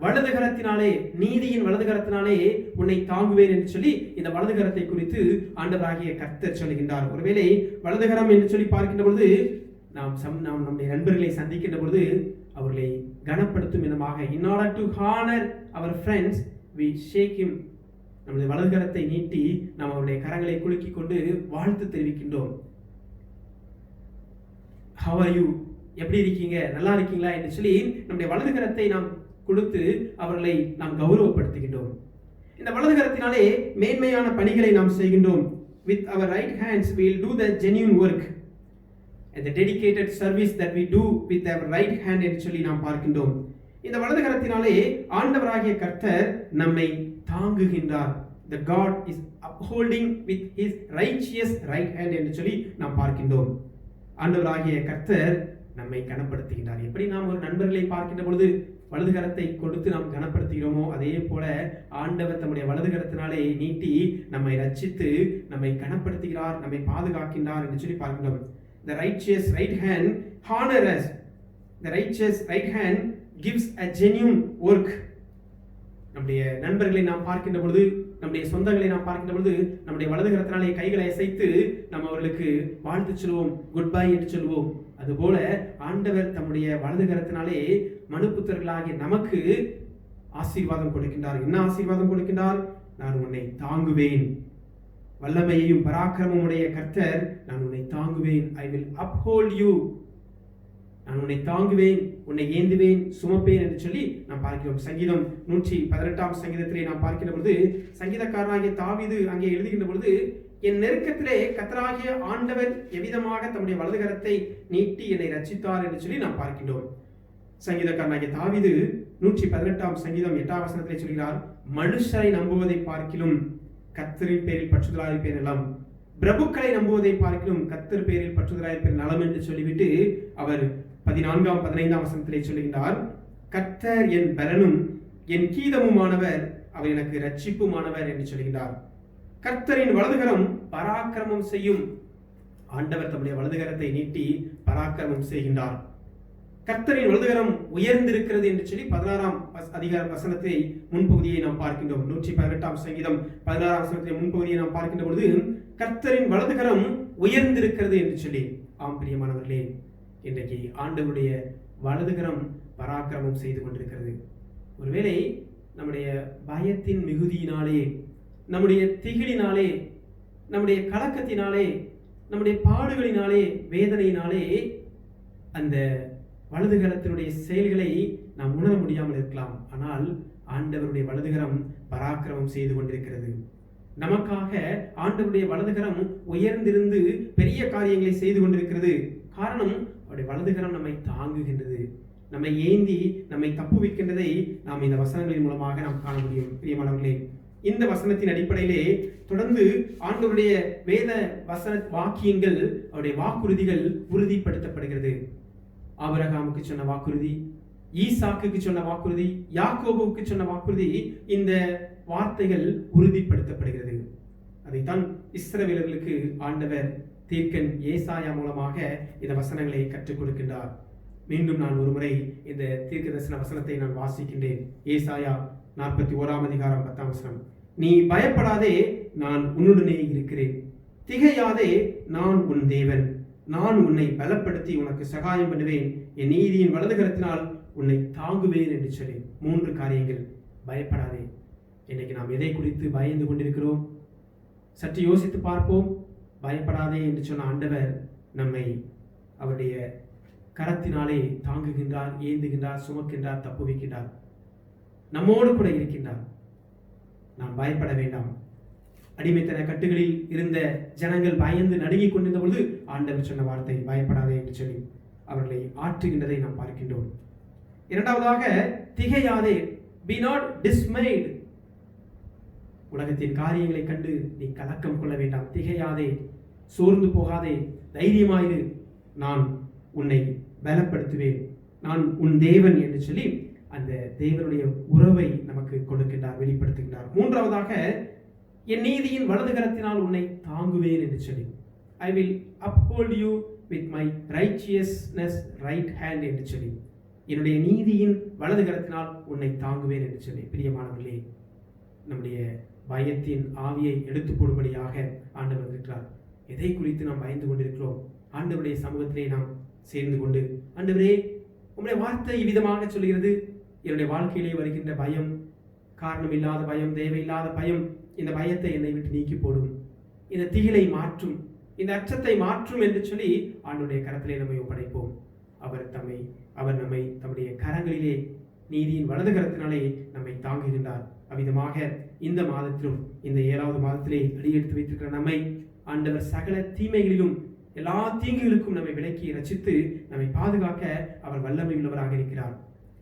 வலது கரத்தினாலே, நீதியின் வலது கரத்தினாலே உன்னை தாங்குவேன் என்று சொல்லி இந்த வலது கரத்தை குறித்து ஆண்டவராகிய கர்த்தர் சொல்லுகின்றார். ஒருவேளை வலது கரம் என்று சொல்லி பார்க்கின்ற பொழுது நாம் நம்முடைய நண்பர்களை சந்திக்கின்ற பொழுது அவர்களை கனப்படுத்தும் விதமாக, in order to honor our friends we shake him, நம்முடைய வலது கரத்தை நீட்டி நாம் அவருடைய கரங்களை குலுக்கி கொண்டு வாழ்த்து தெரிவிக்கின்றோம். how are you, எப்படி இருக்கீங்க, நல்லா இருக்கீங்களா என்று சொல்லி நம்முடைய வலது கரத்தை நாம் கொடுத்து அவர்களை நாம் கௌரவப்படுத்துகின்றோம். இந்த வலது கரத்தினாலே மேன்மையான பணிகளை நாம் செய்கின்றோம். with our right hands we will do the genuine work and the dedicated service that we do with our right hand என்று சொல்லி நாம் பார்க்கின்றோம். இந்த வலது கரத்தினாலே ஆண்டவராகிய கர்த்தர் நம்மை தாங்குகின்றார். the God is upholding with his righteous right hand என்று சொல்லி நாம் பார்க்கின்றோம். ஆண்டவராகிய கர்த்தர் நம்மை கனப்படுத்துகின்றார். எப்படி நாம் ஒரு நண்பர்களை பார்க்கின்ற பொழுது வலது கரத்தை கொடுத்து நாம் கனப்படுத்துகிறோமோ, அதே போல ஆண்டவர் தம்முடைய வலது கரத்தினாலே நீட்டி நம்மை ரட்சித்து நம்மை கனப்படுத்துகிறார், நம்மை பாதுகாக்கின்றார் என்று சொல்லி பார்க்கின்றோம். The righteous right hand honors us. The righteous right hand gives a genuine work. நம்முடைய நண்பர்களை நாம் பார்க்கின்ற பொழுது, நம்முடைய சொந்தங்களை நாம் பார்க்கின்ற பொழுது நம்முடைய வலது கரத்தினாலே கைகளை அசைத்து நாம் அவர்களுக்கு வாழ்த்து சொல்வோம், குட் பை என்று சொல்வோம். அதுபோல ஆண்டவர் தம்முடைய வலது கரத்தினாலே மனுப்புத்தர்களாகிய நமக்கு ஆசீர்வாதம் கொடுக்கின்றார். என்ன ஆசீர்வாதம் கொடுக்கின்றார்? நான் உன்னை தாங்குவேன், வல்லமையையும் பராக்கிரமும் உடைய கர்த்தர் நான் உன்னை தாங்குவேன். I will uphold you. நான் உன்னை தாங்குவேன், உன்னை ஏந்துவேன், சுமப்பேன் என்று சொல்லி நாம் பார்க்கிறோம். சங்கீதம் 118 சங்கீதத்திலே நாம் பார்க்கின்ற பொழுது சங்கீதக்காரனாகிய தாவீது அங்கே எழுதுகின்ற பொழுது, என் நெருக்கத்திலே கர்த்தராகிய ஆண்டவர் எவ்விதமாக தம்முடைய வலது கரத்தை நீட்டி என்னை ரட்சித்தார் என்று சொல்லி நாம் பார்க்கின்றோம். சங்கீதக்காரனாகிய தாவீது 118 சங்கீதம் 8 வசனத்திலே சொல்கிறார், மனுஷரை நம்புவதை பார்க்கிலும் கர்த்தரின் பேரில் பற்றுதலாயிருப்பேன் நலம், பிரபுக்களை நம்புவதை பார்க்கிலும் கர்த்தர் பேரில் பற்றுதலாயிருப்பேன் நலம் என்று சொல்லிவிட்டு அவர் 14 15 வசனத்திலே சொல்லுகின்றார், கர்த்தர் என் பலனும் என் கீதமுமானவர், அவர் எனக்கு இரட்சிப்புமானவர் என்று சொல்கின்றார். கர்த்தரின் வலதுகரம் பராக்கிரமம் செய்யும். ஆண்டவர் தம்முடைய வலதுகரத்தை நீட்டி பராக்கிரமம் செய்கின்றார். கர்த்தரின் வலதுகரம் உயர்ந்திருக்கிறது என்று சொல்லி 16 அதிகார வசனத்தை முன்பகுதியை நாம் பார்க்கின்றோம். 118 சங்கீதம் 16 வசனத்தை முன்பகுதியை நாம் பார்க்கின்ற பொழுது கர்த்தரின் வலதுகரம் உயர்ந்திருக்கிறது என்று சொல்லி, ஆம் பிரியமானவர்களே, இன்றைக்கு ஆண்டவருடைய வலதுகரம் பராக்கிரமம் செய்து கொண்டிருக்கிறது. ஒருவேளை நம்முடைய பயத்தின் மிகுதியினாலே, நம்முடைய திகிலினாலே, நம்முடைய கலக்கத்தினாலே, நம்முடைய பாடுகளினாலே, வேதனையினாலே அந்த வலதுகரத்தினுடைய செயல்களை நாம் உணர முடியாமல் இருக்கலாம். ஆனால் ஆண்டவருடைய வலதுகரம் பராக்கிரமம் செய்து கொண்டிருக்கிறது. நமக்காக ஆண்டவருடைய வலதுகரம் உயர்ந்திருந்து பெரிய காரியங்களை செய்து கொண்டிருக்கிறது. காரணம், அவருடைய வலதுகரம் நம்மை தாங்குகின்றது, நம்மை ஏந்தி நம்மை தப்புவிக்கின்றதை நாம் இந்த வசனங்களின் மூலமாக நாம் காண முடியும். பிரியமானவர்களே, இந்த வசனத்தின் அடிப்படையிலே தொடர்ந்து ஆண்டவருடைய வேத வசன வாக்கியங்கள், அவருடைய வாக்குறுதிகள் உறுதிப்படுத்தப்படுகிறது. ஆபிரகாமுக்கு சொன்ன வாக்குறுதி, ஈசாக்குக்கு சொன்ன வாக்குறுதி, யாக்கோபுக்கு சொன்ன வாக்குறுதி, இந்த வார்த்தைகள் உறுதிப்படுத்தப்படுகிறது. அதைத்தான் இஸ்ரவேலர்களுக்கு ஆண்டவர் தீர்க்கன் ஏசாயா மூலமாக இந்த வசனங்களை கற்றுக் கொடுக்கின்றார். மீண்டும் நான் ஒரு முறை இந்த தீர்க்க தரிசன வசனத்தை நான் வாசிக்கின்றேன். ஏசாயா 41 அதிகாரம் 10 வசனம். நீ பயப்படாதே, நான் உன்னுடனே இருக்கிறேன். திகையாதே, நான் உன் தேவன். நான் உன்னை பலப்படுத்தி உனக்கு சகாயம் பண்ணுவேன். என் நீதியின் வலதுகரத்தினால் உன்னை தாங்குவேன் என்று சொல்லி 3 காரியங்கள். பயப்படாதே. இன்னைக்கு நாம் எதை குறித்து பயந்து கொண்டிருக்கிறோம்? சற்று யோசித்து பார்ப்போம். பயப்படாதே என்று சொன்ன ஆண்டவர் நம்மை அவருடைய கரத்தினாலே தாங்குகின்றார், ஏந்துகின்றார், சுமக்கின்றார், தப்புவிக்கின்றார், நம்மோடு கூட இருக்கின்றார். நாம் பயப்பட வேண்டாம். அடிமைத்தன கட்டுகளில் இருந்த ஜனங்கள் பயந்து நடுங்கிக் கொண்டிருந்த பொழுது ஆண்டவர் சொன்ன வார்த்தை பயப்படாதே என்று சொல்லி அவர்களை ஆற்றுகின்றதை நாம் பார்க்கின்றோம். இரண்டாவதாக, திகையாதே, be not dismayed. உலகத்தின் காரியங்களை கண்டு நீ கலக்கம் கொள்ள வேண்டாம். திகையாதே, சோர்ந்து போகாதே, தைரியமாயிரு, நான் உன்னை பலப்படுத்துவேன், நான் உன் தேவன் என்று சொல்லி அந்த தேவனுடைய உறவை நமக்கு கொடுக்கின்றார், வெளிப்படுத்துகின்றார். மூன்றாவதாக, என் நீதியின் வலதுகரத்தினால் உன்னை தாங்குவேன் என்று சொல்லி, I will uphold you with my righteousness right hand என்று சொல்லி, என்னுடைய நீதியின் வலதுகரத்தினால் உன்னை தாங்குவேன் என்று சொல்லி. பிரியமானவர்களே, நம்முடைய பயத்தின் ஆவியை எடுத்து போடும்படியாக ஆண்டவர் இருக்கிறார். எதை குறித்து நாம் பயந்து கொண்டிருக்கிறோம்? ஆண்டவருடைய சமூகத்திலே நாம் சேர்ந்து கொண்டு, ஆண்டவரே, உங்களுடைய வார்த்தை விதமாக சொல்கிறது, என்னுடைய வாழ்க்கையிலே வருகின்ற பயம், காரணம் இல்லாத பயம், தேவையில்லாத பயம், இந்த பயத்தை என்னை விட்டு நீக்கி போடும், இந்த திகிலை மாற்றும், இந்த அச்சத்தை மாற்றும் என்று சொல்லி ஆண்டவருடைய கரத்திலே நம்மை ஒப்படைப்போம். அவர் நம்மை தம்முடைய கரங்களிலே நீதியின் வலது கரத்தினாலே நம்மை தாங்குகின்றார். அவ்விதமாக இந்த மாதத்திலும், இந்த 7வது மாதத்திலே அடியெடுத்து வைத்திருக்கிற நம்மை ஆண்டவர் சகல தீமைகளிலும் எல்லா தீங்குகளுக்கும் நம்மை விலக்கி ரட்சித்து நம்மை பாதுகாக்க அவர் வல்லமை உள்ளவராக இருக்கிறார்.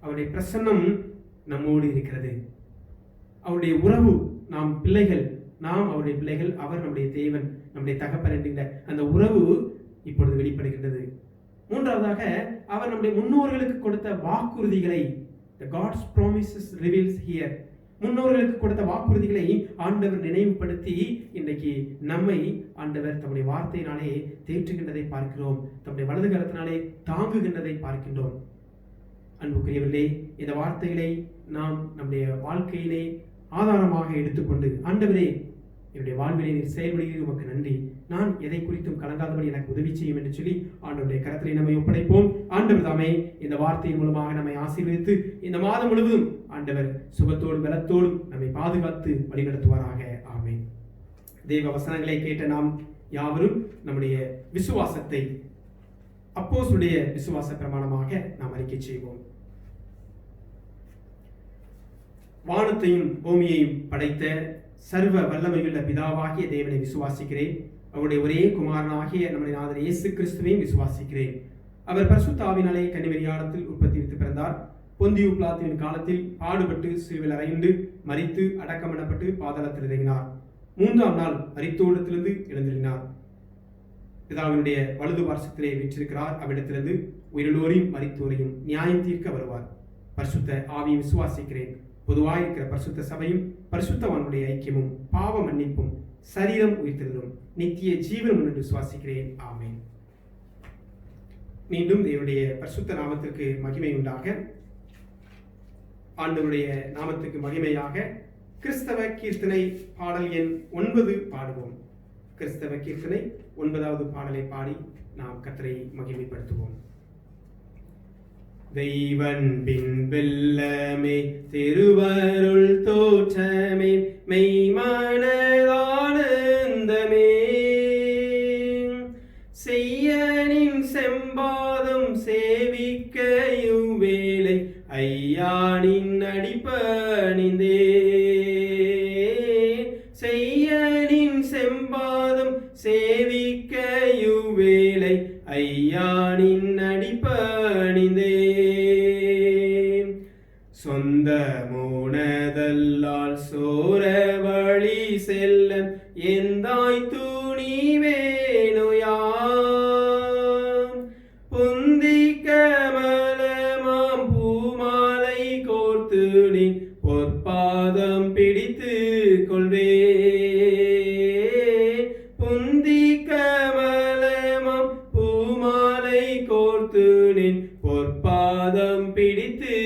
அவருடைய பிரசன்னம் நம்மோடு இருக்கிறது. அவருடைய உறவு, நாம் பிள்ளைகள், நாம் அவருடைய பிள்ளைகள், அவர் நம்முடைய தேவன், நம்முடைய தகப்பன் என்கின்ற அந்த உறவு இப்பொழுது வெளிப்படுகின்றது. மூன்றாவதாக, அவர் நம்முடைய முன்னோர்களுக்கு கொடுத்த வாக்குறுதிகளை, the God's promises reveals here, முன்னோர்களுக்கு கொடுத்த வாக்குறுதிகளை ஆண்டவர் நினைவுபடுத்தி இன்றைக்கு நம்மை ஆண்டவர் தம்முடைய வார்த்தையினாலே தேற்றுகின்றதை பார்க்கிறோம், தம்முடைய வலது கரத்தினாலே தாங்குகின்றதை பார்க்கின்றோம். அன்புக்குரியவர்களே, இந்த வார்த்தைகளை நாம் நம்முடைய வாழ்க்கையிலே ஆதாரமாக எடுத்துக்கொண்டு, ஆண்டவரே, என்னுடைய வாழ்விலே நீர் செயல்படுகிறது, உமக்கு நன்றி, நான் எதை குறித்தும் கலங்காதபடி எனக்கு உதவி செய்யும் என்று சொல்லி ஆண்டவருடைய கரத்திலே நம்மை ஒப்படைப்போம். ஆண்டவர் தாமே இந்த வார்த்தையின் மூலமாக நம்மை ஆசீர்வதித்து இந்த மாதம் முழுவதும் ஆண்டவர் சுகத்தோடும் பலத்தோடும் நம்மை பாதுகாத்து வழிநடத்துவாராக. ஆமென். தேவ வசனங்களை கேட்ட நாம் யாவரும் நம்முடைய விசுவாசத்தை அப்போஸ்தலருடைய விசுவாச பிரமாணமாக நாம் அறிக்கை செய்வோம். வானத்தையும் பூமியையும் படைத்த சர்வ வல்லமையுள்ள பிதாவாகிய தேவனை விசுவாசிக்கிறேன். அவருடைய ஒரே குமாரனாகிய நம்முடைய நாதர் இயேசு கிறிஸ்துவையும் விசுவாசிக்கிறேன். அவர் பரிசுத்த ஆவியினாலே கன்னிமரியாளத்தில் உற்பத்தி பிறந்தார். பொந்தியு பிலாத்துவின் காலத்தில் பாடுபட்டு சிலுவையில் அறையுண்டு மரித்து அடக்கம் பண்ணப்பட்டு பாதாளத்தில் இறங்கினார். 3ஆம் நாள் மரித்தோரிடத்திலிருந்து எழுந்தருளினார். பிதாவினுடைய வலது பார்சத்திலே வீற்றிருக்கிறார். அவ்விடத்திலிருந்து உயிரோரையும் மரித்தோரையும் நியாயம் தீர்க்க வருவார். பரிசுத்த ஆவியை விசுவாசிக்கிறேன். பொதுவாக இருக்கிற பரிசுத்த சபையும் பரிசுத்தவானுடைய ஐக்கியமும் பாவ மன்னிப்பும் சரீரம் உயிர்த்தெழுதலும் நித்திய ஜீவனும் என்று விசுவாசிக்கிறேன். ஆமென். மீண்டும் தேவனுடைய பரிசுத்த நாமத்திற்கு மகிமை உண்டாக, ஆண்டவருடைய நாமத்துக்கு மகிமையாக கிறிஸ்தவ கீர்த்தனை பாடல் எண் 9 பாடுவோம். கிறிஸ்தவ கீர்த்தனை 9வது பாடலை பாடி நாம் கர்த்தரை மகிமைப்படுத்துவோம். தெய்வன்பின் வெல்லமே, திருவருள் தோற்றமே, மெய்மனதானந்தமே, செய்யனின் செம்பாதம் சேவிக்கையும் வேலை ஐயானின் அடிபணிந்தே செய்யனின் செம்பாதம் சேவிக்கையும் வேலை ஐயானின் அடிபணிந்தே சொந்த மூனதல்லால் சோர வழி செல்ல எந்தாய் துணி வேணுயாம் புந்தி கமலமாம் பூமாலை கோர்த்து நீ பொற்பாதம் பிடித்து கொள்வே புந்தி கமலமாம் பூமாலை கோர்த்து நீ பொற்பாதம் பிடித்து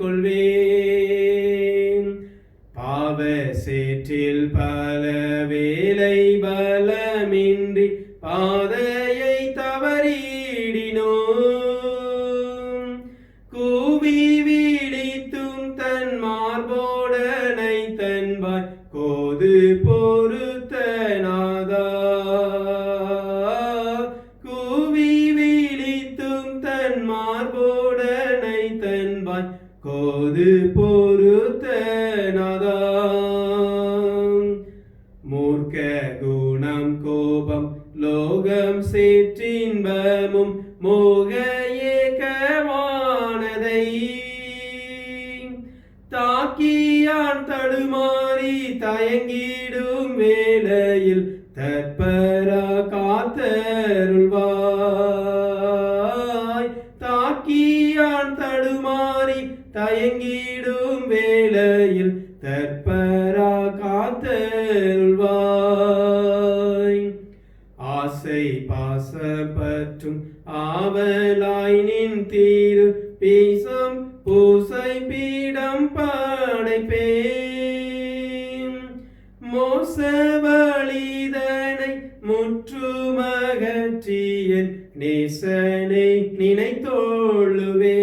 கொள்வேன் பாவ சேற்றில் பல வேலை பலமின்றி பாதையை தவறிடினோம் கூவி விழித்தும் தன் மார்போடனை தன்பாய் கோது பொறுத்தனாதா கூவி விழித்தும் தன் மார்போடனை தன்பாய் கோது பொறுத்தனாதா மூர்க்க குணம் கோபம் லோகம் சேற்றின்பமும் மோக ஏகமானதை தாக்கியான் தடுமாறி தயங்கிடும் வேளையில் தற்பரா காத்தருள்வாய் தாக்கியான் தடுமாறி தயங்கிடும் வேளையில் தற்பரா காத்தருள்வாய் ஆசை பாசப்பற்றும் ஆவலாய் நின் தீரு பேசும் பூசை பீடம் படைப்பேன் மோசவழிதனை முற்றுமகற்றியன் நேசனை நினைத்தோழுவே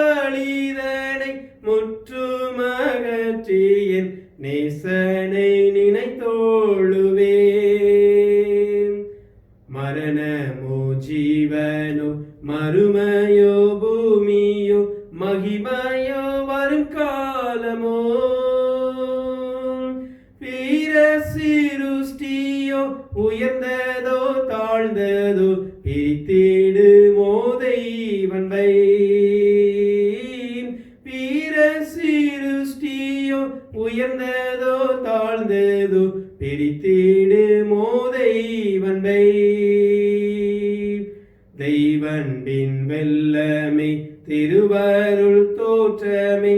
மோசவழிதனை முற்றுமகற்றியன் நேசனை நினைத்தோழுவே மரணமோ ஜீவனோ மறுமையோ பூமியோ மகிமையோ வரும் காலமோ வீர சிருஷ்டியோ உயர்ந்ததோ தாழ்ந்ததோ பிரித்திடுமோ தெய்வன்பை வீர சிருஷ்டியோ உயர்ந்ததோ தாழ்ந்ததோ பிரித்திடுமோ தெய்வன்பை தெய்வன்பின் வெல்லமே திருவருள் தோற்றமே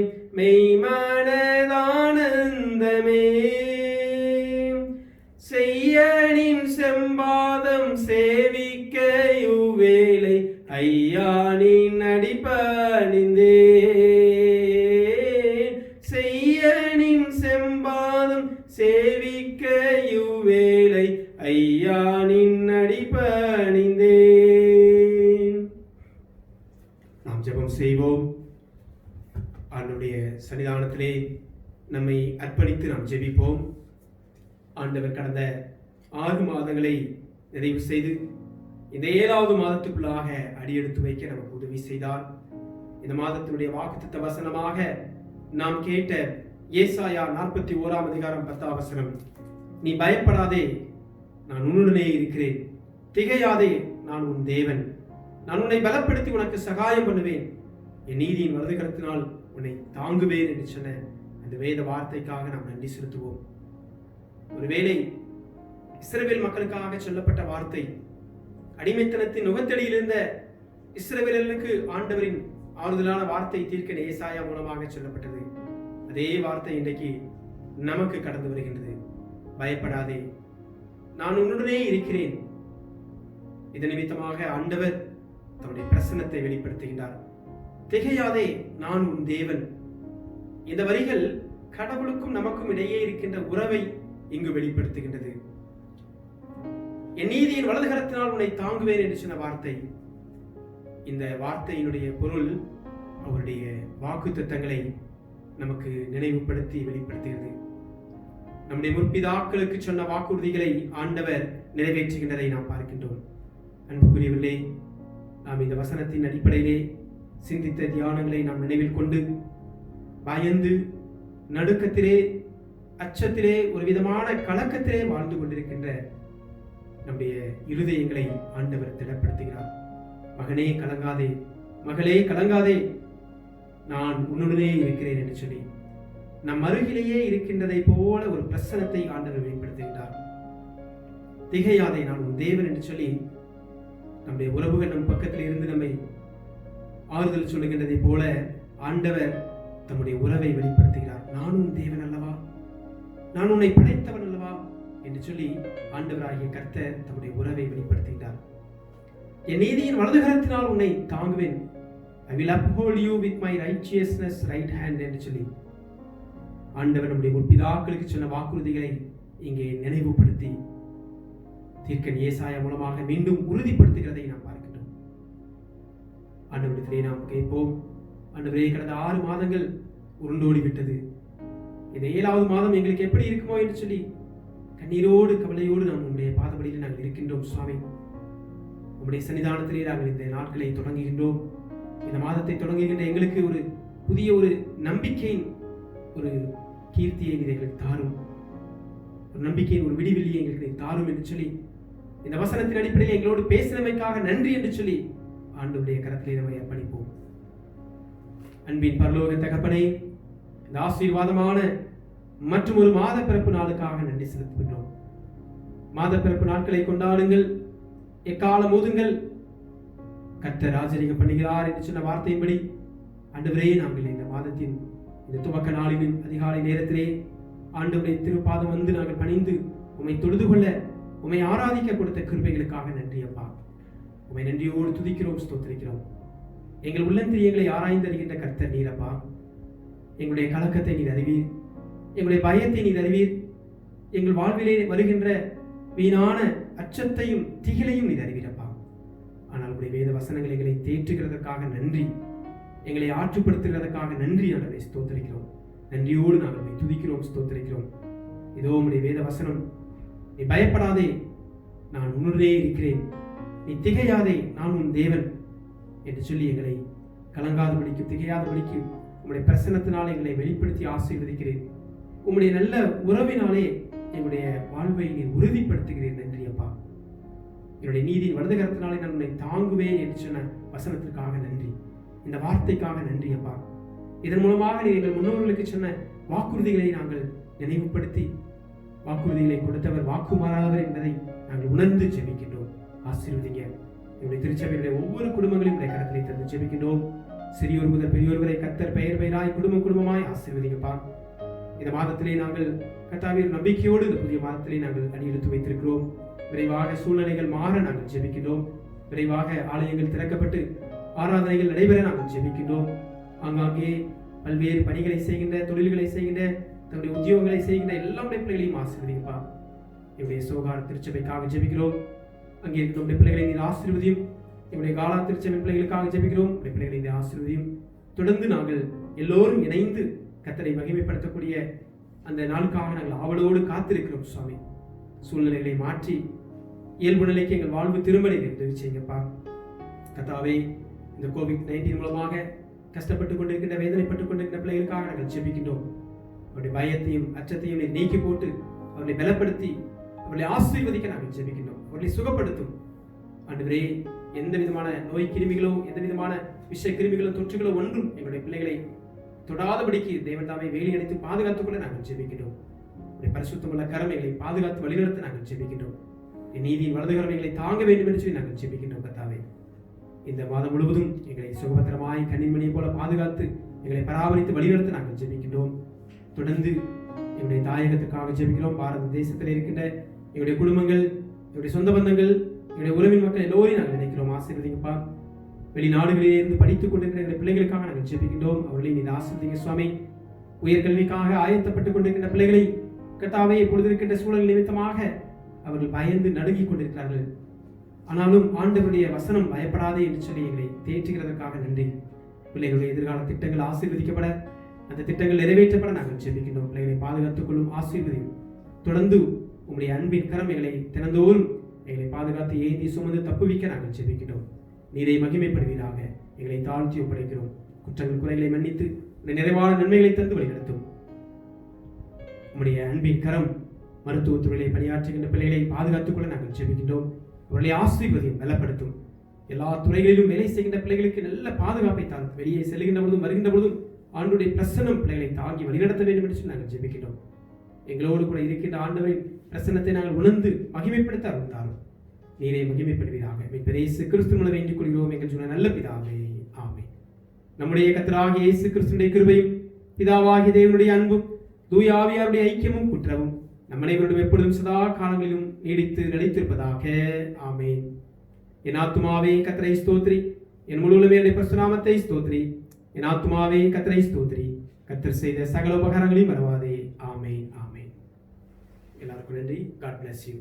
மெய்மனதானந்தமே செய்யனின் செம்பாதம் சேவிக்கையுவேளை ஐயானின் அடிபணிந்தே செய்யனின் செம்பாதம் சேவிக்கையுவேளை ஐயானின் அடிபணிந்தே. நாம் ஜெபம் செய்வோம். ஆண்டவருடைய சன்னிதானத்திலே நம்மை அர்ப்பணித்து நாம் ஜெபிப்போம். ஆண்டவர் கடந்த 6 மாதங்களை நிறைவு செய்து இந்த 7வது மாதத்துக்குள்ளாக அடியெடுத்து வைக்க நமக்கு உதவி செய்தார். இந்த மாதத்தினுடைய வாக்குத்தத்த வசனமாக நாம் கேட்ட ஏசாயா 41ஆம் அதிகாரம் 10ஆம் வசனம், நீ பயப்படாதே, நான் உன்னுடனே இருக்கிறேன், திகையாதே, நான் உன் தேவன், நான் உன்னை பலப்படுத்தி உனக்கு சகாயம் பண்ணுவேன், என் நீதியின் வலதுகரத்தினால் உன்னை தாங்குவேன் என்று சொன்ன அந்த வேத வார்த்தைக்காக நாம் நன்றி செலுத்துவோம். ஒருவேளை இஸ்ரவேல் மக்களுக்காக சொல்லப்பட்ட வார்த்தை, அடிமைத்தனத்தின் நுகத்தடியில் இருந்த இஸ்ரவேலர்களுக்கு ஆண்டவரின் ஆறுதலான வார்த்தை தீர்க்க ஏசாயா மூலமாக சொல்லப்பட்டது. அதே வார்த்தை இன்றைக்கு நமக்கு கடந்து வருகின்றது. பயப்படாதே, நான் உன்னுடனே இருக்கிறேன். இதன் நிமித்தமாக ஆண்டவர் தன்னுடைய பிரசன்னத்தை வெளிப்படுத்துகின்றார். திகையாதே, நான் உன் தேவன். இந்த வரிகள் கடவுளுக்கும் நமக்கும் இடையே இருக்கின்ற உறவை இங்கு வெளிப்படுத்துகின்றது. என் நீதியின் வலதுகரத்தினால் உன்னை தாங்குவேன் என்று சொன்ன வார்த்தை, இந்த வார்த்தையினுடைய பொருள் அவருடைய வாக்குத்தத்தங்களை நமக்கு நினைவுபடுத்தி வெளிப்படுத்துகிறது. நம்முடைய முற்பிதாக்களுக்கு சொன்ன வாக்குறுதிகளை ஆண்டவர் நிறைவேற்றுகின்றதை நாம் பார்க்கின்றோம். அன்பானவர்களே, நாம் இந்த வசனத்தின் அடிப்படையிலே சிந்தித்த தியானங்களை நாம் நினைவில் கொண்டு பயந்து நடுக்கத்திலே, அச்சத்திலே, ஒரு விதமான கலக்கத்திலே வாழ்ந்து கொண்டிருக்கின்ற நம்முடைய இருதயங்களை ஆண்டவர் திடப்படுத்துகிறார். மகனே கலங்காதே, மகளே கலங்காதே, நான் உன்னுடனே இருக்கிறேன் என்று சொல்லி நம் அருகிலேயே இருக்கின்றதை போல ஒரு பிரசனத்தை ஆண்டவர் வெளிப்படுத்துகின்றார். திகையாதே, நான் உன் தேவன் என்று சொல்லி நம்முடைய உறவுகள் நம் பக்கத்தில் இருந்து நம்மை ஆறுதல் சொல்லுகின்றதை போல ஆண்டவர் தம்முடைய உறவை வெளிப்படுத்துகிறார். நான் உன் தேவன் அல்லவா, நான் உன்னை படைத்தவன் அல்லவா என்று சொல்லி ஆண்டவராகிய கர்த்தர் தம்முடைய உறவை வெளிப்படுத்துகிறார். என் நீதியின் வலதுகரத்தினால் உன்னை தாங்குவேன், I will uphold you with my righteousness right hand என்று சொல்லி ஆண்டவர் நம்முடைய முற்பிதாக்களுக்கு சொன்ன வாக்குறுதிகளை இங்கே நினைவுபடுத்தி தீர்க்கன் ஏசாயா மூலமாக மீண்டும் உறுதிப்படுத்துகிறதை நாம் பார்க்கின்றோம். ஆண்டவரிடத்திலே நாம் கேட்போம், ஆண்டவரே கடந்த 6 மாதங்கள் உருண்டோடி விட்டது, இந்த 7வது மாதம் எங்களுக்கு எப்படி இருக்குமோ என்று சொல்லி கண்ணீரோடு கவலையோடு நாம் உங்களுடைய பாதபடியில் நாங்கள் இருக்கின்றோம். சுவாமி, உங்களுடைய சன்னிதானத்திலே நாங்கள் இந்த நாட்களை தொடங்குகின்றோம். இந்த மாதத்தை தொடங்குகின்ற எங்களுக்கு ஒரு புதிய ஒரு நம்பிக்கையின் ஒரு கீர்த்தியை எங்களுக்கு தாரும், ஒரு நம்பிக்கையின் ஒரு விடிவெளியை எங்களுக்கு தாரும் என்று சொல்லி இந்த வசனத்தின் அடிப்படையில் எங்களோடு பேசினமைக்காக நன்றி என்று சொல்லி ஆண்டவருடைய கரத்திலே நம்மை அர்ப்பணிப்போம். அன்பின் பரலோக தகப்பனே, இந்த ஆசீர்வாதமான மற்றும் ஒரு மாத பிறப்பு நாளுக்காக நன்றி செலுத்துகின்றோம். மாத பிறப்பு நாட்களை கொண்டாடுங்கள், எக்காலம் ஊதுங்கள், கர்த்தர் ராஜரிகம் பண்ணுகிறார் என்று சொன்ன வார்த்தையின்படி ஆண்டவரே, நாங்கள் இந்த மாதத்தின் இந்த துவக்க நாளின் அதிகாலை நேரத்திலே ஆண்டவருடைய திருப்பாதம் வந்து நாங்கள் பணிந்து உம்மை தொழுது கொள்ள, உம்மை ஆராதிக்க கொடுத்த கிருபைகளுக்காக நன்றி அப்பா. உம்மை நன்றியோடு துதிக்கிறோம், ஸ்தோத்திரிக்கிறோம். எங்கள் உள்ளந்திரியங்களை ஆராய்ந்தறிகின்ற கர்த்தர் நீரப்பா. எங்களுடைய கலக்கத்தை நீர் அறிவீர், எங்களுடைய பயத்தை நீர் அறிவீர், எங்கள் வாழ்விலே வருகின்ற வீணான அச்சத்தையும் திகிலையும் நீர் அறிவீரப்பா. ஆனால் உடைய வேத வசனங்கள் எங்களை தேற்றுகிறதற்காக நன்றி, எங்களை ஆற்றுப்படுத்துகிறதற்காக நன்றி. ஆண்டவரை ஸ்தோத்திரிக்கிறோம், நன்றியோடு நாங்கள் துதிக்கிறோம், ஸ்தோத்திரிக்கிறோம். இதோ உடைய வேத வசனம், நீ பயப்படாதே, நான் உன்னுடனே இருக்கிறேன், நீ திகையாதே, நான் உன் தேவன் என்று சொல்லி எங்களை கலங்காதபடிக்கு திகையாதபடிக்கு உம்முடைய பிரசன்னத்தினால் எங்களை வெளிப்படுத்தி ஆசீர்வதிக்கிறேன். உம்முடைய நல்ல உறவினாலே எங்களுடைய வாழ்வை நீ உறுதிப்படுத்துகிறேன். நன்றி அப்பா. என்னுடைய நீதியின் வலதுகரத்தினாலே நான் உன்னை தாங்குவேன் என்று சொன்ன வசனத்திற்காக நன்றி, இந்த வார்த்தைக்காக நன்றி அப்பா. இதன் மூலமாக நீ எங்கள் முன்னோர்களுக்கு சொன்ன வாக்குறுதிகளை நாங்கள் நினைவுபடுத்தி, வாக்குறுதிகளை கொடுத்தவர் வாக்கு மாறாதவர் என்பதை நாங்கள் உணர்ந்து ஜெபிக்கின்றோம். ஆசீர்வதிங்க. என்னுடைய திருச்சபையுடைய ஒவ்வொரு குடும்பங்களையும் உடைய கரத்திலே தந்து ஜெபிக்கின்றோம். சிறியோர் முதல் பெரியோர் வரை கர்த்தர் பெயர் பெயராய் குடும்பமாய் ஆசீர்வதிங்கப்பா. இந்த மாதத்திலே நாங்கள் கர்த்தாவின் நம்பிக்கையோடு இந்த புதிய மாதத்திலே நாங்கள் அடியெடுத்து வைத்திருக்கிறோம். விரைவாக சூழ்நிலைகள் மாற நாங்கள் ஜெபிக்கின்றோம். விரைவாக ஆலயங்கள் திறக்கப்பட்டு ஆராதனைகள் நடைபெற நாங்கள் ஜெபிக்கின்றோம். ஆங்காங்கே பல்வேறு பணிகளை செய்கின்ற, தொழில்களை செய்கின்ற, தன்னுடைய உத்தியோகங்களை செய்கின்ற எல்லா பிள்ளைகளையும் ஆசீர்வதிங்கப்பா. என்னுடைய சோகார திருச்சபைக்காக ஜெபிக்கிறோம். அங்கே இருக்கிற பிள்ளைகளை நீர் ஆசீர்வதியும். என்னுடைய காலா திருச்சபை பிள்ளைகளுக்காக ஜெபிக்கிறோம். பிள்ளைகளை நீர் ஆசீர்வதியும். தொடர்ந்து நாங்கள் எல்லோரும் இணைந்து கர்த்தரை மகிமைப்படுத்தக்கூடிய அந்த நாளுக்காக நாங்கள் ஆவலோடு காத்திருக்கிறோம். சுவாமி, சூழ்நிலைகளை மாற்றி இயல்பு நிலைக்கு எங்கள் வாழ்வு திரும்ப நீர் உதவி செய்யுங்கப்பா. கர்த்தாவே, இந்த COVID-19 மூலமாக கஷ்டப்பட்டுக் கொண்டிருக்கின்ற, வேதனைப்பட்டுக் கொண்டிருக்கின்ற பிள்ளைகளுக்காக நாங்கள் ஜெபிக்கின்றோம். அவருடைய பயத்தையும் அச்சத்தையும் நீக்கி போட்டு அவர்களை பலப்படுத்தி அவர்களை ஆசீர்வதிக்க நாங்கள் ஜெபிக்கின்றோம். அவர்களை சுகப்படுத்தும் ஆண்டவரே. எந்த விதமான நோய் கிருமிகளோ, எந்த விதமான விஷ கிருமிகளோ, தொற்றுகளோ ஒன்றும் எங்களுடைய பிள்ளைகளை தொடாதபடிக்கு தேவன் தாமே வேலி அடித்து பாதுகாத்துக் கொள்ள நாங்கள் ஜெபிக்கின்றோம். பரிசுத்தமுள்ள கரமைகளை பாதுகாத்து வழிநடத்த நாங்கள் ஜெபிக்கின்றோம். என் நீதியின் வலதுகரமைகளை தாங்க வேண்டும் என்று சொல்லி நாங்கள் ஜெபிக்கின்றோம். கர்த்தாவே, இந்த மாதம் முழுவதும் எங்களை சுகபத்திரமாய் கண்ணின்மணியை போல பாதுகாத்து எங்களை பராமரித்து வழிநடத்த நாங்கள் ஜெபிக்கின்றோம். தொடர்ந்து எங்களுடைய தாயகத்துக்காக ஜெபிக்கிறோம். பாரத தேசத்தில் இருக்கின்ற எங்களுடைய குடும்பங்கள், எங்களுடைய சொந்த பந்தங்கள், எங்களுடைய உறவின் மக்கள் எல்லோரையும் நாங்கள் நினைக்கிறோம். ஆசீர்வதிங்கப்பா. வெளிநாடுகளிலே இருந்து படித்துக் கொண்டிருக்கிற எங்களுடைய பிள்ளைகளுக்காக நாங்கள் ஜெபிக்கின்றோம். அவர்களை நீர் ஆசீர்வதிங்க சுவாமி. உயர்கல்விக்காக ஆயத்தப்பட்டுக் கொண்டிருக்கின்ற பிள்ளைகளை கர்த்தாவே, இப்பொழுது இருக்கின்ற சூழல் நிமித்தமாக அவர்கள் பயந்து நடுங்கிக் கொண்டிருக்கிறார்கள். ஆனாலும் ஆண்டவருடைய வசனம் பயப்படாதே என்று சொல்லி எங்களை தேற்றுகிறதற்காக நன்றி. பிள்ளைகளுடைய எதிர்கால திட்டங்கள் ஆசீர்வதிக்கப்பட, அந்த திட்டங்கள் நிறைவேற்றப்பட நாங்கள் ஜெபிக்கின்றோம். பிள்ளைகளை பாதுகாத்துக் கொள்ளும், ஆசீர்வதியும். தொடர்ந்து உங்களுடைய அன்பின் கரம் எங்களை தினந்தோறும் எங்களை பாதுகாத்து ஏந்தி சுமந்து தப்புவிக்க நாங்கள் ஜெபிக்கிறோம். நீரை மகிமைப்படுவீராக. எங்களை தாழ்த்தி ஒப்படைக்கிறோம். குற்றங்கள் குறைகளை மன்னித்து நிறைவான நன்மைகளை தந்து வழிநடத்தும். உம்முடைய அன்பின் கரம் மருத்துவத்துறையிலே பணியாற்றுகின்ற பிள்ளைகளை பாதுகாத்துக் கொள்ள நாங்கள் ஜெபிக்கின்றோம். அவர்களை ஆசீர்வதியும், பலப்படுத்தும். எல்லா துறைகளிலும் வேலை செய்கின்ற பிள்ளைகளுக்கு நல்ல பாதுகாப்பை தாரும். வெளியே செல்கின்ற பொழுதும் வருகின்ற பொழுதும் ஆண்டுடைய பிரசன்னம் பிள்ளைகளை தாங்கி வழிநடத்த வேண்டும் என்று சொல்லி நாங்கள் ஜெபிக்கின்றோம். எங்களோடு கூட இருக்கின்ற ஆண்டவரின் பிரசன்னத்தை நாங்கள் உணர்ந்து மகிமைப்படுத்த அருள்தாரும். நீரை மகிமைப்படுவீராக. மீட்பர் இயேசு கிறிஸ்து மூலம் வேண்டிக் கொள்கிறோம் எங்கள் சொன்ன நல்ல பிதாவே, ஆமென். நம்முடைய கர்த்தராகிய இயேசு கிறிஸ்துவினுடைய கிருபையும் பிதாவாகிய தேவனுடைய அன்பும் தூய ஆவியாருடைய ஐக்கியமும் குற்றவும் நம் அனைவருடன் எப்பொழுதும் சதா காலங்களிலும் நீடித்து நிலைத்திருப்பதாக. ஆமென். என் ஆத்துமாவே கர்த்தரை ஸ்தோத்திரி, என் முழு உள்ளமே பரிசுத்த நாமத்தை ஸ்தோத்திரி. என் ஆத்துமாவே கர்த்தரை ஸ்தோத்திரி, கர்த்தர் செய்த சகல உபகாரங்களையும் மறவாதே. ஆமென், ஆமென். எல்லாருக்கும் நன்றி. God bless you.